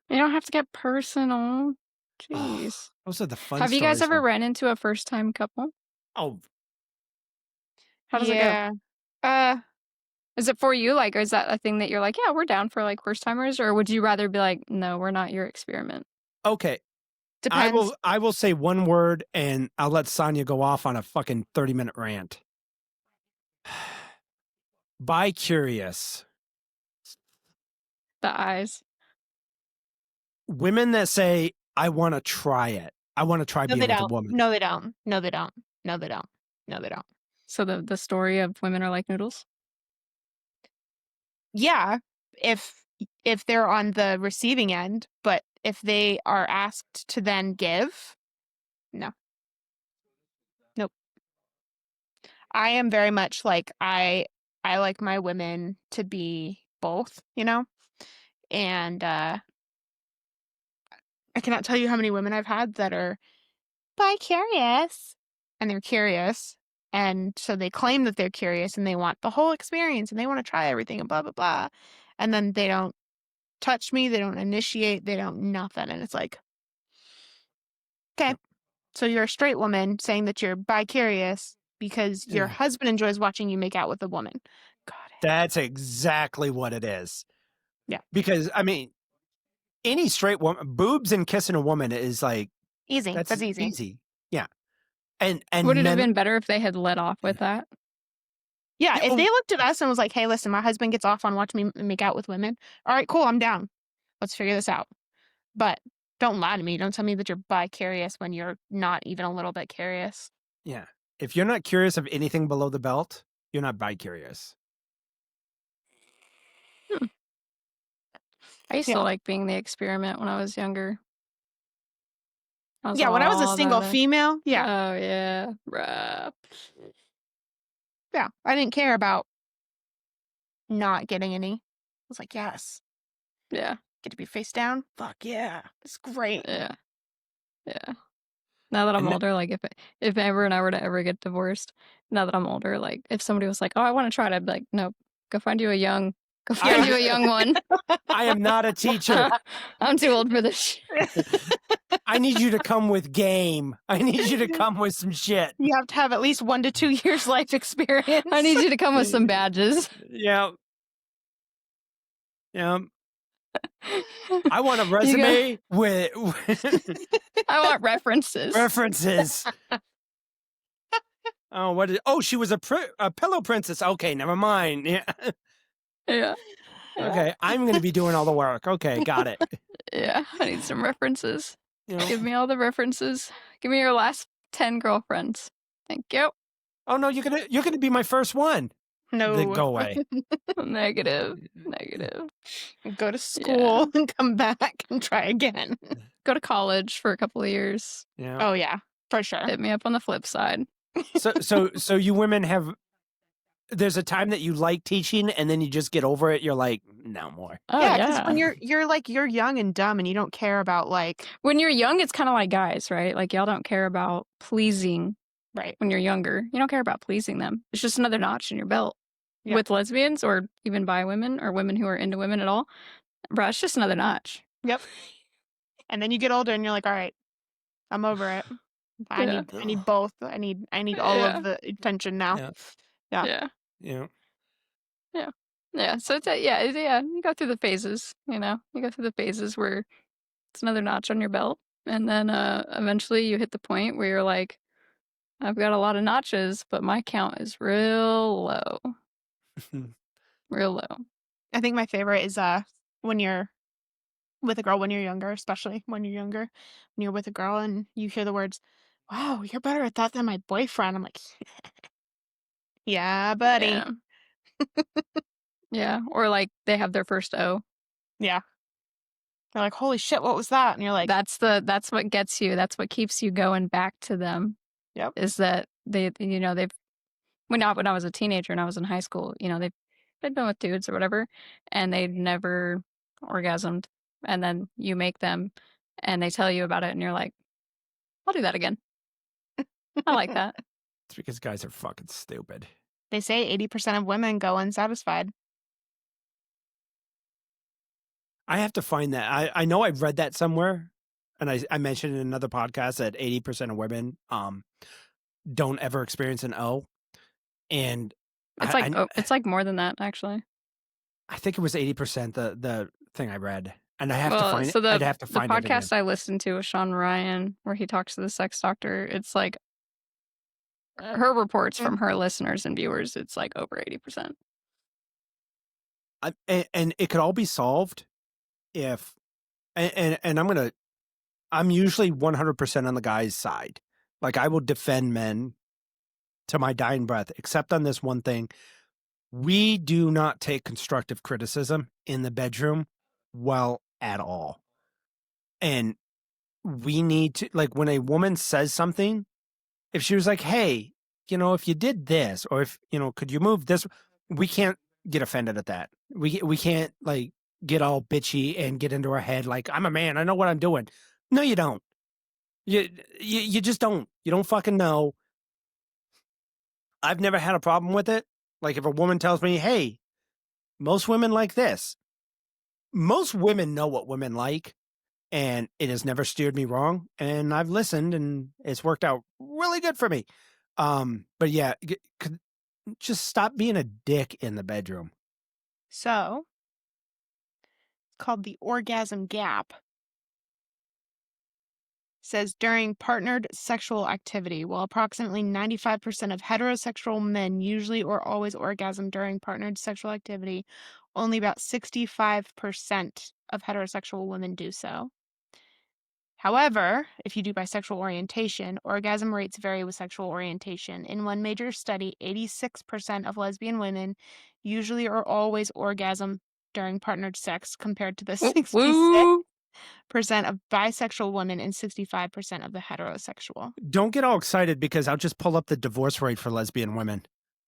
You don't have to get personal. Jeez. Those are the fun. Have you guys stories, ever though. ran into a first time couple? Oh, How does it go? Is it for you? Like, or is that a thing that you're like, yeah, we're down for like first timers? Or would you rather be like, no, we're not your experiment? okay. Depends. I will say one word, and I'll let Sonia go off on a fucking 30-minute rant. Bi-curious. The eyes. Women that say, I want to try it. I want to try No, being they with a don't. woman. No, they don't. No, they don't. No, they don't. No, they don't. So the story of women are like noodles? Yeah, if they're on the receiving end, but if they are asked to then give, no. Nope. I am very much like I like my women to be both, you know? And I cannot tell you how many women I've had that are bi-curious and they're curious. And so they claim that they're curious and they want the whole experience and they want to try everything and blah, blah, blah. And then they don't touch me, they don't initiate, they don't nothing. And it's like, okay, so you're a straight woman saying that you're bi-curious because your husband enjoys watching you make out with a woman. Got it. That's exactly what it is. Yeah. Because, I mean, any straight woman, boobs and kissing a woman is like, Easy. That's easy. easy. Yeah. And Would it have been better if they had let off with that? Yeah, if they looked at us and was like, hey, listen, my husband gets off on watching me make out with women. All right, cool, I'm down. Let's figure this out. But don't lie to me. Don't tell me that you're bi-curious when you're not even a little bit curious. Yeah. If you're not curious of anything below the belt, you're not bi-curious. I used to like being the experiment when I was younger. I was Yeah, when I was a all single about it. female, yeah, Oh, yeah. Bruh. yeah, I didn't care about not getting any. I was like, "Yes, Yeah, get to be face down? Fuck yeah, it's great." yeah, yeah. Now that I'm And older, like, if ever and I were to ever get divorced, now that I'm older, like, if somebody was like, "Oh, I wanna try it," I'd be like, "Nope. Go I find am you a young one. I am not a teacher. I'm too old for this shit." I need you to come with game. I need you to come with some shit. You have to have at least 1 to 2 years life experience. I need you to come with some badges. Yeah. Yeah. I want a You got resume with I want references. references. Oh, what is? Oh, she was a pillow princess. Okay, never mind. Yeah. Yeah, yeah, Okay, I'm going to be doing all the work. Okay, got it. yeah. I need some references. You know. Give me all the references. Give me your last 10 girlfriends. Thank you. Oh no, you're gonna be my first one. Then No. go away. Negative. Negative. Go to Yeah. school and come back and try again. Go to college for a couple of years. Yeah. Oh, yeah, for sure. Hit me up on the flip side. So you women have. There's a time that you like teaching, and then you just get over it. You're like, no more. Oh, Yeah, because when yeah. you're young and dumb and you don't care about, like When you're young, it's kinda like guys, right? Like, y'all don't care about pleasing right. when you're younger. You don't care about pleasing them. It's just another notch in your belt. Yeah. With lesbians or even bi women or women who are into women at all, bruh, it's just another notch. Yep. And then you get older and you're like, "Alright, I'm over it. Yeah. I need both. I need all of Yeah. the attention now." Yeah. Yeah. Yeah. Yeah. Yeah. Yeah, so it's yeah, you go through the phases, you know? You go through the phases where it's another notch on your belt, and then, eventually you hit the point where you're like, "I've got a lot of notches, but my count is real low, real low." I think my favorite is, when you're with a girl when you're younger, especially when you're younger, when you're with a girl and you hear the words, "Wow, you're better at that than my boyfriend." I'm like, "Yeah, buddy." Yeah. Yeah, or, like, they have their first O. Yeah. They're like, "Holy shit, what was that?" And you're like, That's what gets you, that's what keeps you going back to them, "Yep." is that they've when I was a teenager and I was in high school, they'd been with dudes or whatever, and they'd never orgasmed, and then you make them, and they tell you about it, and you're like, "I'll do that again. I like that." It's because guys are fucking stupid. They say 80% of women go unsatisfied. I have to find that. I know I've read that somewhere, and I mentioned in another podcast that 80% of women don't ever experience an O, and It's like more than that, actually. I think it was 80% the thing I read, and I have to Well, find it. so I'd have to the find it again. podcast I listened to with Sean Ryan, where he talks to the sex doctor, it's like her reports Mm. from her listeners and viewers, it's like over 80%. And it could all be solved if and I'm usually 100% on the guy's side. Like I will defend men to my dying breath, except on this one thing. We do not take constructive criticism in the bedroom well at all. And we need to, like, when a woman says something, if she was like, hey, if you did this, or if, could you move this, we can't get offended at that. We can't like get all bitchy and get into our head like, I'm a man, I know what I'm doing. No, you don't. You just don't. You don't fucking know. I've never had a problem with it. Like if a woman tells me, hey, most women like this. Most women know what women like, and it has never steered me wrong. And I've listened, and it's worked out really good for me. But yeah, just stop being a dick in the bedroom. So, it's called the orgasm gap. Says during partnered sexual activity, while approximately 95% of heterosexual men usually or always orgasm during partnered sexual activity, only about 65% of heterosexual women do so. However, if you do bisexual orientation, orgasm rates vary with sexual orientation. In one major study, 86% of lesbian women usually or always orgasm during partnered sex compared to the Woo 66 woo. of bisexual women and 65% of the heterosexual. Don't get all excited because I'll just pull up the divorce rate for lesbian women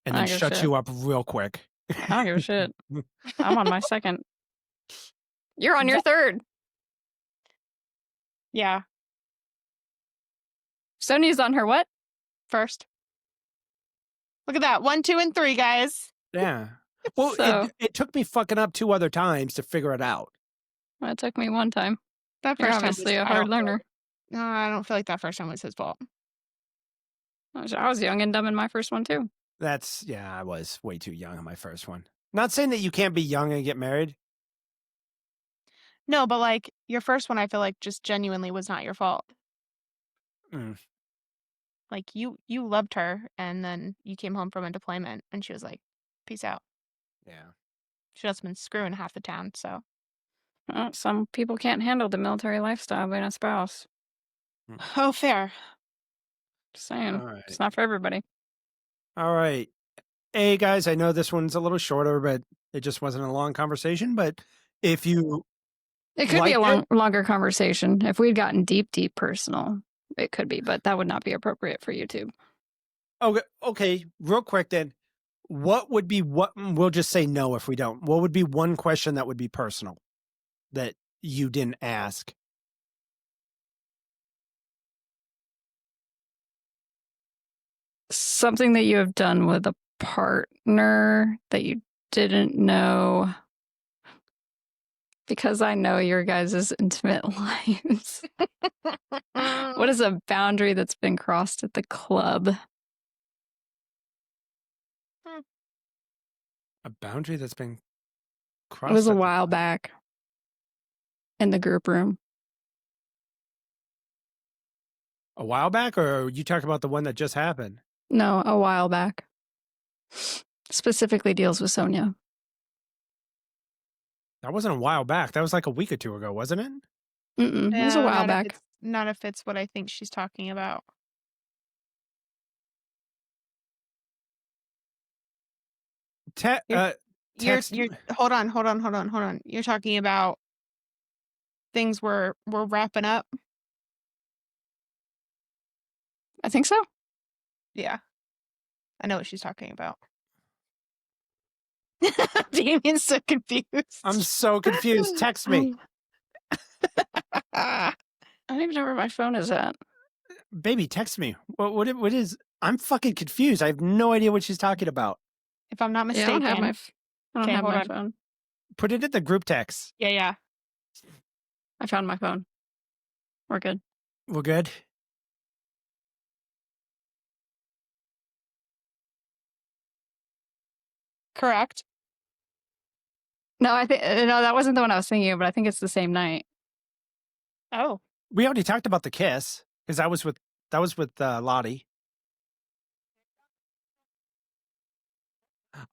and I then don't give a shut shit. you up real quick. I don't give a shit. I'm on my second. You're on your That- third. yeah, Sony's on her what? first. Look at that. 1, 2, and 3, guys. Yeah. Well, So it took me fucking up 2 other times to figure it out. it took me one time. That You're first time was, obviously a I hard don't feel learner. like, no, I don't feel like that first time was his fault. I was young and dumb in my first one too. Yeah, I was way too young on my first one. Not saying that you can't be young and get married. No, but like your first one, I feel like just genuinely was not your fault. Mm. Like you loved her, and then you came home from a deployment, and she was like, "Peace out." Yeah. She has been screwing half the town. So, Some people can't handle the military lifestyle being a spouse. oh, fair. Just saying, All right. it's not for everybody. All right. Hey guys, I know this one's a little shorter, but it just wasn't a long conversation. But if you It could be a liked it, longer conversation. If we'd gotten deep personal, it could be, but that would not be appropriate for YouTube. okay, real quick then, what would be we'll just say no if we don't. What would be one question that would be personal that you didn't ask? Something that you have done with a partner that you didn't know, because I know your guys' intimate lives. What is a boundary that's been crossed at the club? A boundary that's been crossed. It was a at the- while back in the group room. A while back, or are you talking about the one that just happened? No, a while back. Specifically deals with Sonia. That wasn't a while back. That was like a week or two ago, wasn't it? It was a No, while not if back. not if it's what I think she's talking about. You're Text. you're hold on. You're talking about things we're wrapping up. I think so. Yeah, I know what she's talking about. Damien's so confused. I'm so confused. Text me. I don't even know where my phone is at. Baby, text me. What is I'm fucking confused. I have no idea what she's talking about. If I'm not Yeah, I don't mistaken. have my, I don't Okay, have hold my on. phone. Put it in the group text. Yeah. I found my phone. We're good. We're good. Correct. No, I think no, that wasn't the one I was thinking of, but I think it's the same night. Oh. We already talked about the kiss because that was with Lottie.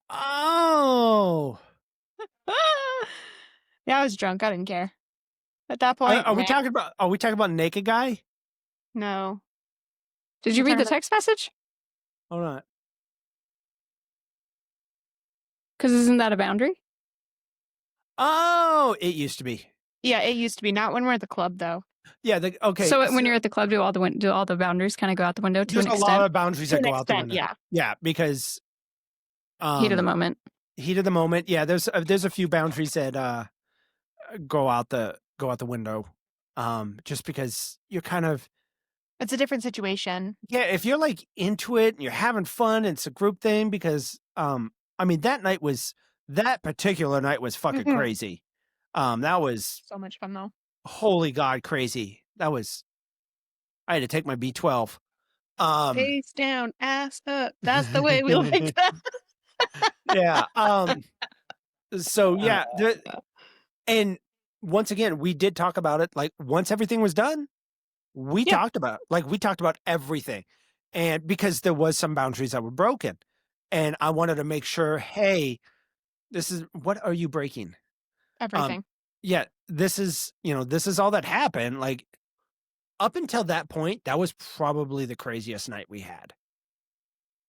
Oh. Yeah, I was drunk. I didn't care. At that point, Are we talking about naked guy? no. Did You're you read the talking text message? Hold on. Because isn't that a boundary? Oh, it used to be. Yeah, it used to be. Not when we're at the club, though. Yeah. Okay. So when you're at the club, do all the boundaries kind of go out the window to there's an a extent? lot of boundaries To that an go out the extent, window. yeah. Yeah, because Heat of the moment. Heat of the moment. Yeah, there's a few boundaries that go out the window. Just because you're kind of It's a different situation. yeah, if you're like into it and you're having fun, and it's a group thing because I mean that particular night was fucking Mhm. crazy. That was So much fun, though. holy God crazy. That was I had to take my B12. Face down, ass up. That's the way we like that. Yeah. So yeah, and once again, we did talk about it. Like once everything was done, we Yeah. talked about everything, and because there was some boundaries that were broken, and I wanted to make sure, hey, what are you breaking? Everything. Yeah, this is all that happened. Like up until that point, that was probably the craziest night we had.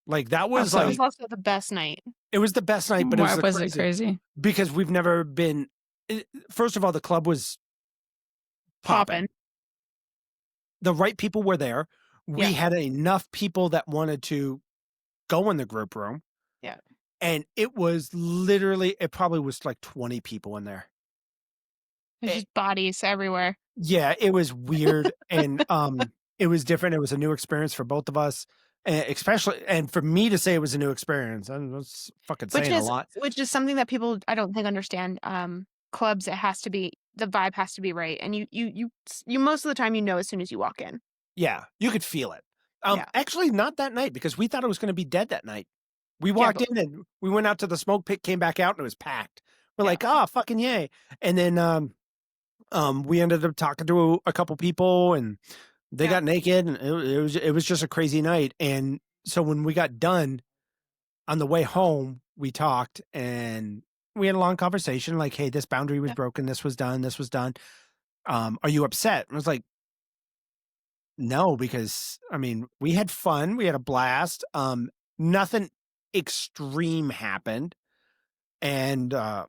Like that was so? It was also the best night. it was the best night, but Why it was was it crazy? because we've never been. First of all, the club was popping. Popping. The right people were there. Yeah. We had enough people that wanted to go in the group room. Yeah. And it was literally, it probably was like 20 people in there. There's It, just bodies everywhere. yeah, it was weird. And it was different. It was a new experience for both of us. Especially, and for me to say it was a new experience, I was fucking saying a lot. Which is something that people I don't think understand. Clubs, it has to be the vibe has to be right, and you most of the time as soon as you walk in. Yeah, you could feel it. Yeah. Actually, not that night because we thought it was going to be dead that night. We Yeah, walked but in and we went out to the smoke pit, came back out, and it was packed. We're yeah, like, oh, fucking yay! And then we ended up talking to a couple people, and they yeah, got naked, and it was just a crazy night. And so when we got done on the way home, we talked and we had a long conversation. Like, hey, this boundary was yeah, broken. This was done. This was done. Are you upset? And I was like, no, because I mean, we had fun. We had a blast. Nothing extreme happened. And I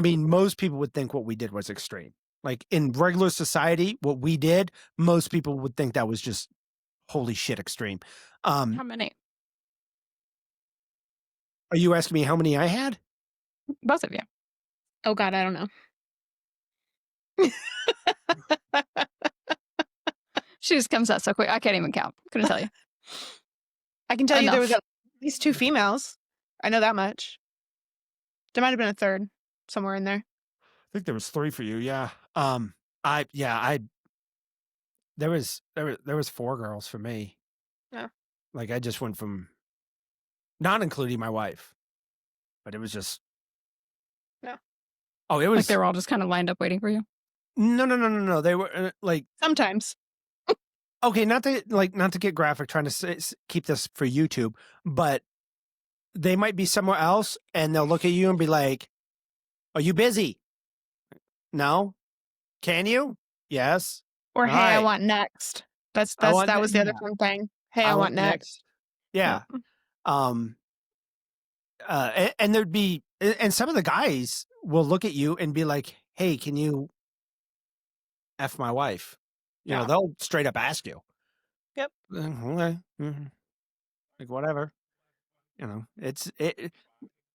mean, most people would think what we did was extreme. Like in regular society, what we did, most people would think that was just holy shit extreme. How many? Are you asking me how many I had? Both of you. Oh God, I don't know. She just comes out so quick. I can't even count. Couldn't tell you. I can tell you there was Enough. at least 2 females. I know that much. There might have been a third somewhere in there. I think there was 3 for you. Yeah. I there was 4 girls for me. Yeah. Like I just went from not including my wife, but it was just Yeah. Oh, it Like was they were all just kind of lined up waiting for you. no. They were like Sometimes. okay, not to get graphic, trying to keep this for YouTube, but they might be somewhere else and they'll look at you and be like, "Are you busy?" No. Can you? Yes. Or, All "Hey, I right. want next." I want That was the other yeah. fun thing. "Hey, I I want want next." next. Yeah. Yep. Um. And there'd be and some of the guys will look at you and be like, "Hey, can you f my wife?" You know, Yeah. they'll straight up ask you. Yep. Okay. Like whatever. You know,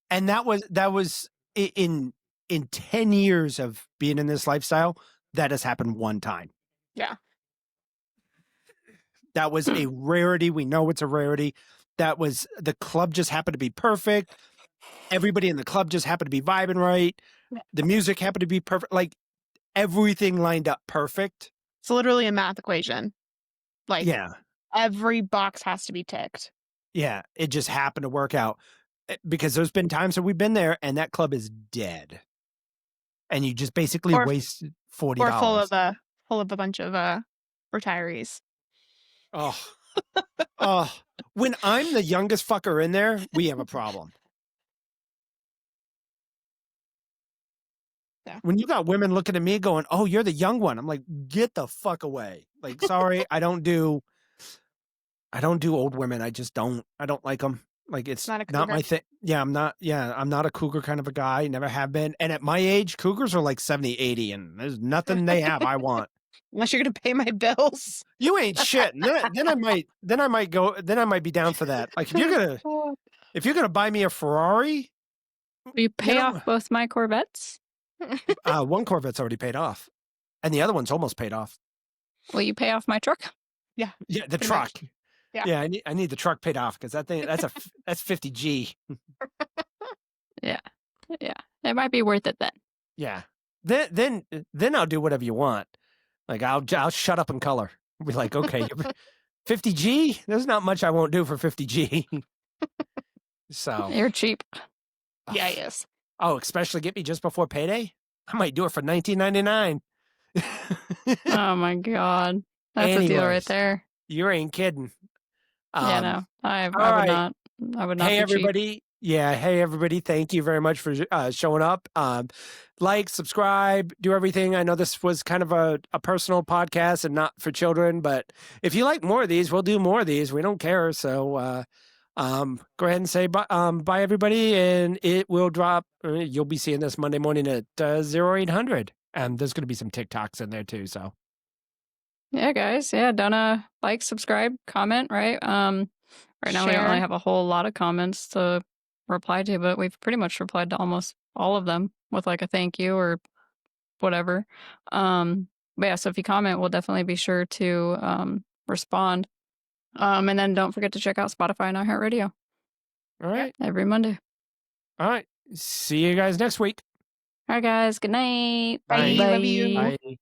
and that was in 10 years of being in this lifestyle, that has happened one time. Yeah. That was a rarity. We know it's a rarity. That was the club just happened to be perfect. Everybody in the club just happened to be vibing right. Yeah. The music happened to be perfect. Like everything lined up perfect. It's literally a math equation. Like, Yeah. every box has to be ticked. Yeah. It just happened to work out because there's been times that we've been there and that club is dead. And you just basically Or waste $40. or full of a bunch of retirees. Oh, oh. When I'm the youngest fucker in there, we have a problem. Yeah. When you got women looking at me going, "Oh, you're the young one," I'm like, "Get the fuck away!" Like, sorry, I don't do old women. I just don't. I don't like them. Like, it's Not a not cougar. my thing. Yeah, I'm not. Yeah, I'm not a cougar kind of a guy. Never have been. And at my age, cougars are like 70, 80, and there's nothing they have I want. Unless you're gonna pay my bills. You ain't shit. And then I might go. Then I might be down for that. Like, if you're gonna buy me a Ferrari, Will you pay know, off both my Corvettes? one Corvette's already paid off, and the other one's almost paid off. Will you pay off my truck? Yeah. Yeah, the Pretty truck. much. Yeah. Yeah, I need the truck paid off because that thing that's 50G. Yeah. Yeah. It might be worth it then. Yeah. Then I'll do whatever you want. Like I'll shut up in color. I'll be like, okay, 50G. There's not much I won't do for 50G. So You're cheap. Yeah, yes. oh, especially get me just before payday. I might do it for $19.99. Oh my God. That's a deal right Anyways, there. you ain't kidding. Yeah, no. I all would right. not. I would not Hey be cheap. everybody. Yeah, hey everybody. Thank you very much for showing up. Like, subscribe, do everything. I know this was kind of a personal podcast and not for children, but if you like more of these, we'll do more of these. We don't care. So go ahead and say bye everybody, and it will drop. You'll be seeing this Monday morning at 0800. There's going to be some TikToks in there too. So Yeah, guys. Yeah, don't like, subscribe, comment, right? Right now we don't really Share. have a whole lot of comments to reply to, but we've pretty much replied to almost all of them with like a thank you or whatever. But yeah, so if you comment, we'll definitely be sure to respond. And then don't forget to check out Spotify and iHeartRadio All right. every Monday. All right. See you guys next week. All right, guys. Good night. Bye. Bye. Love you. Bye. Bye.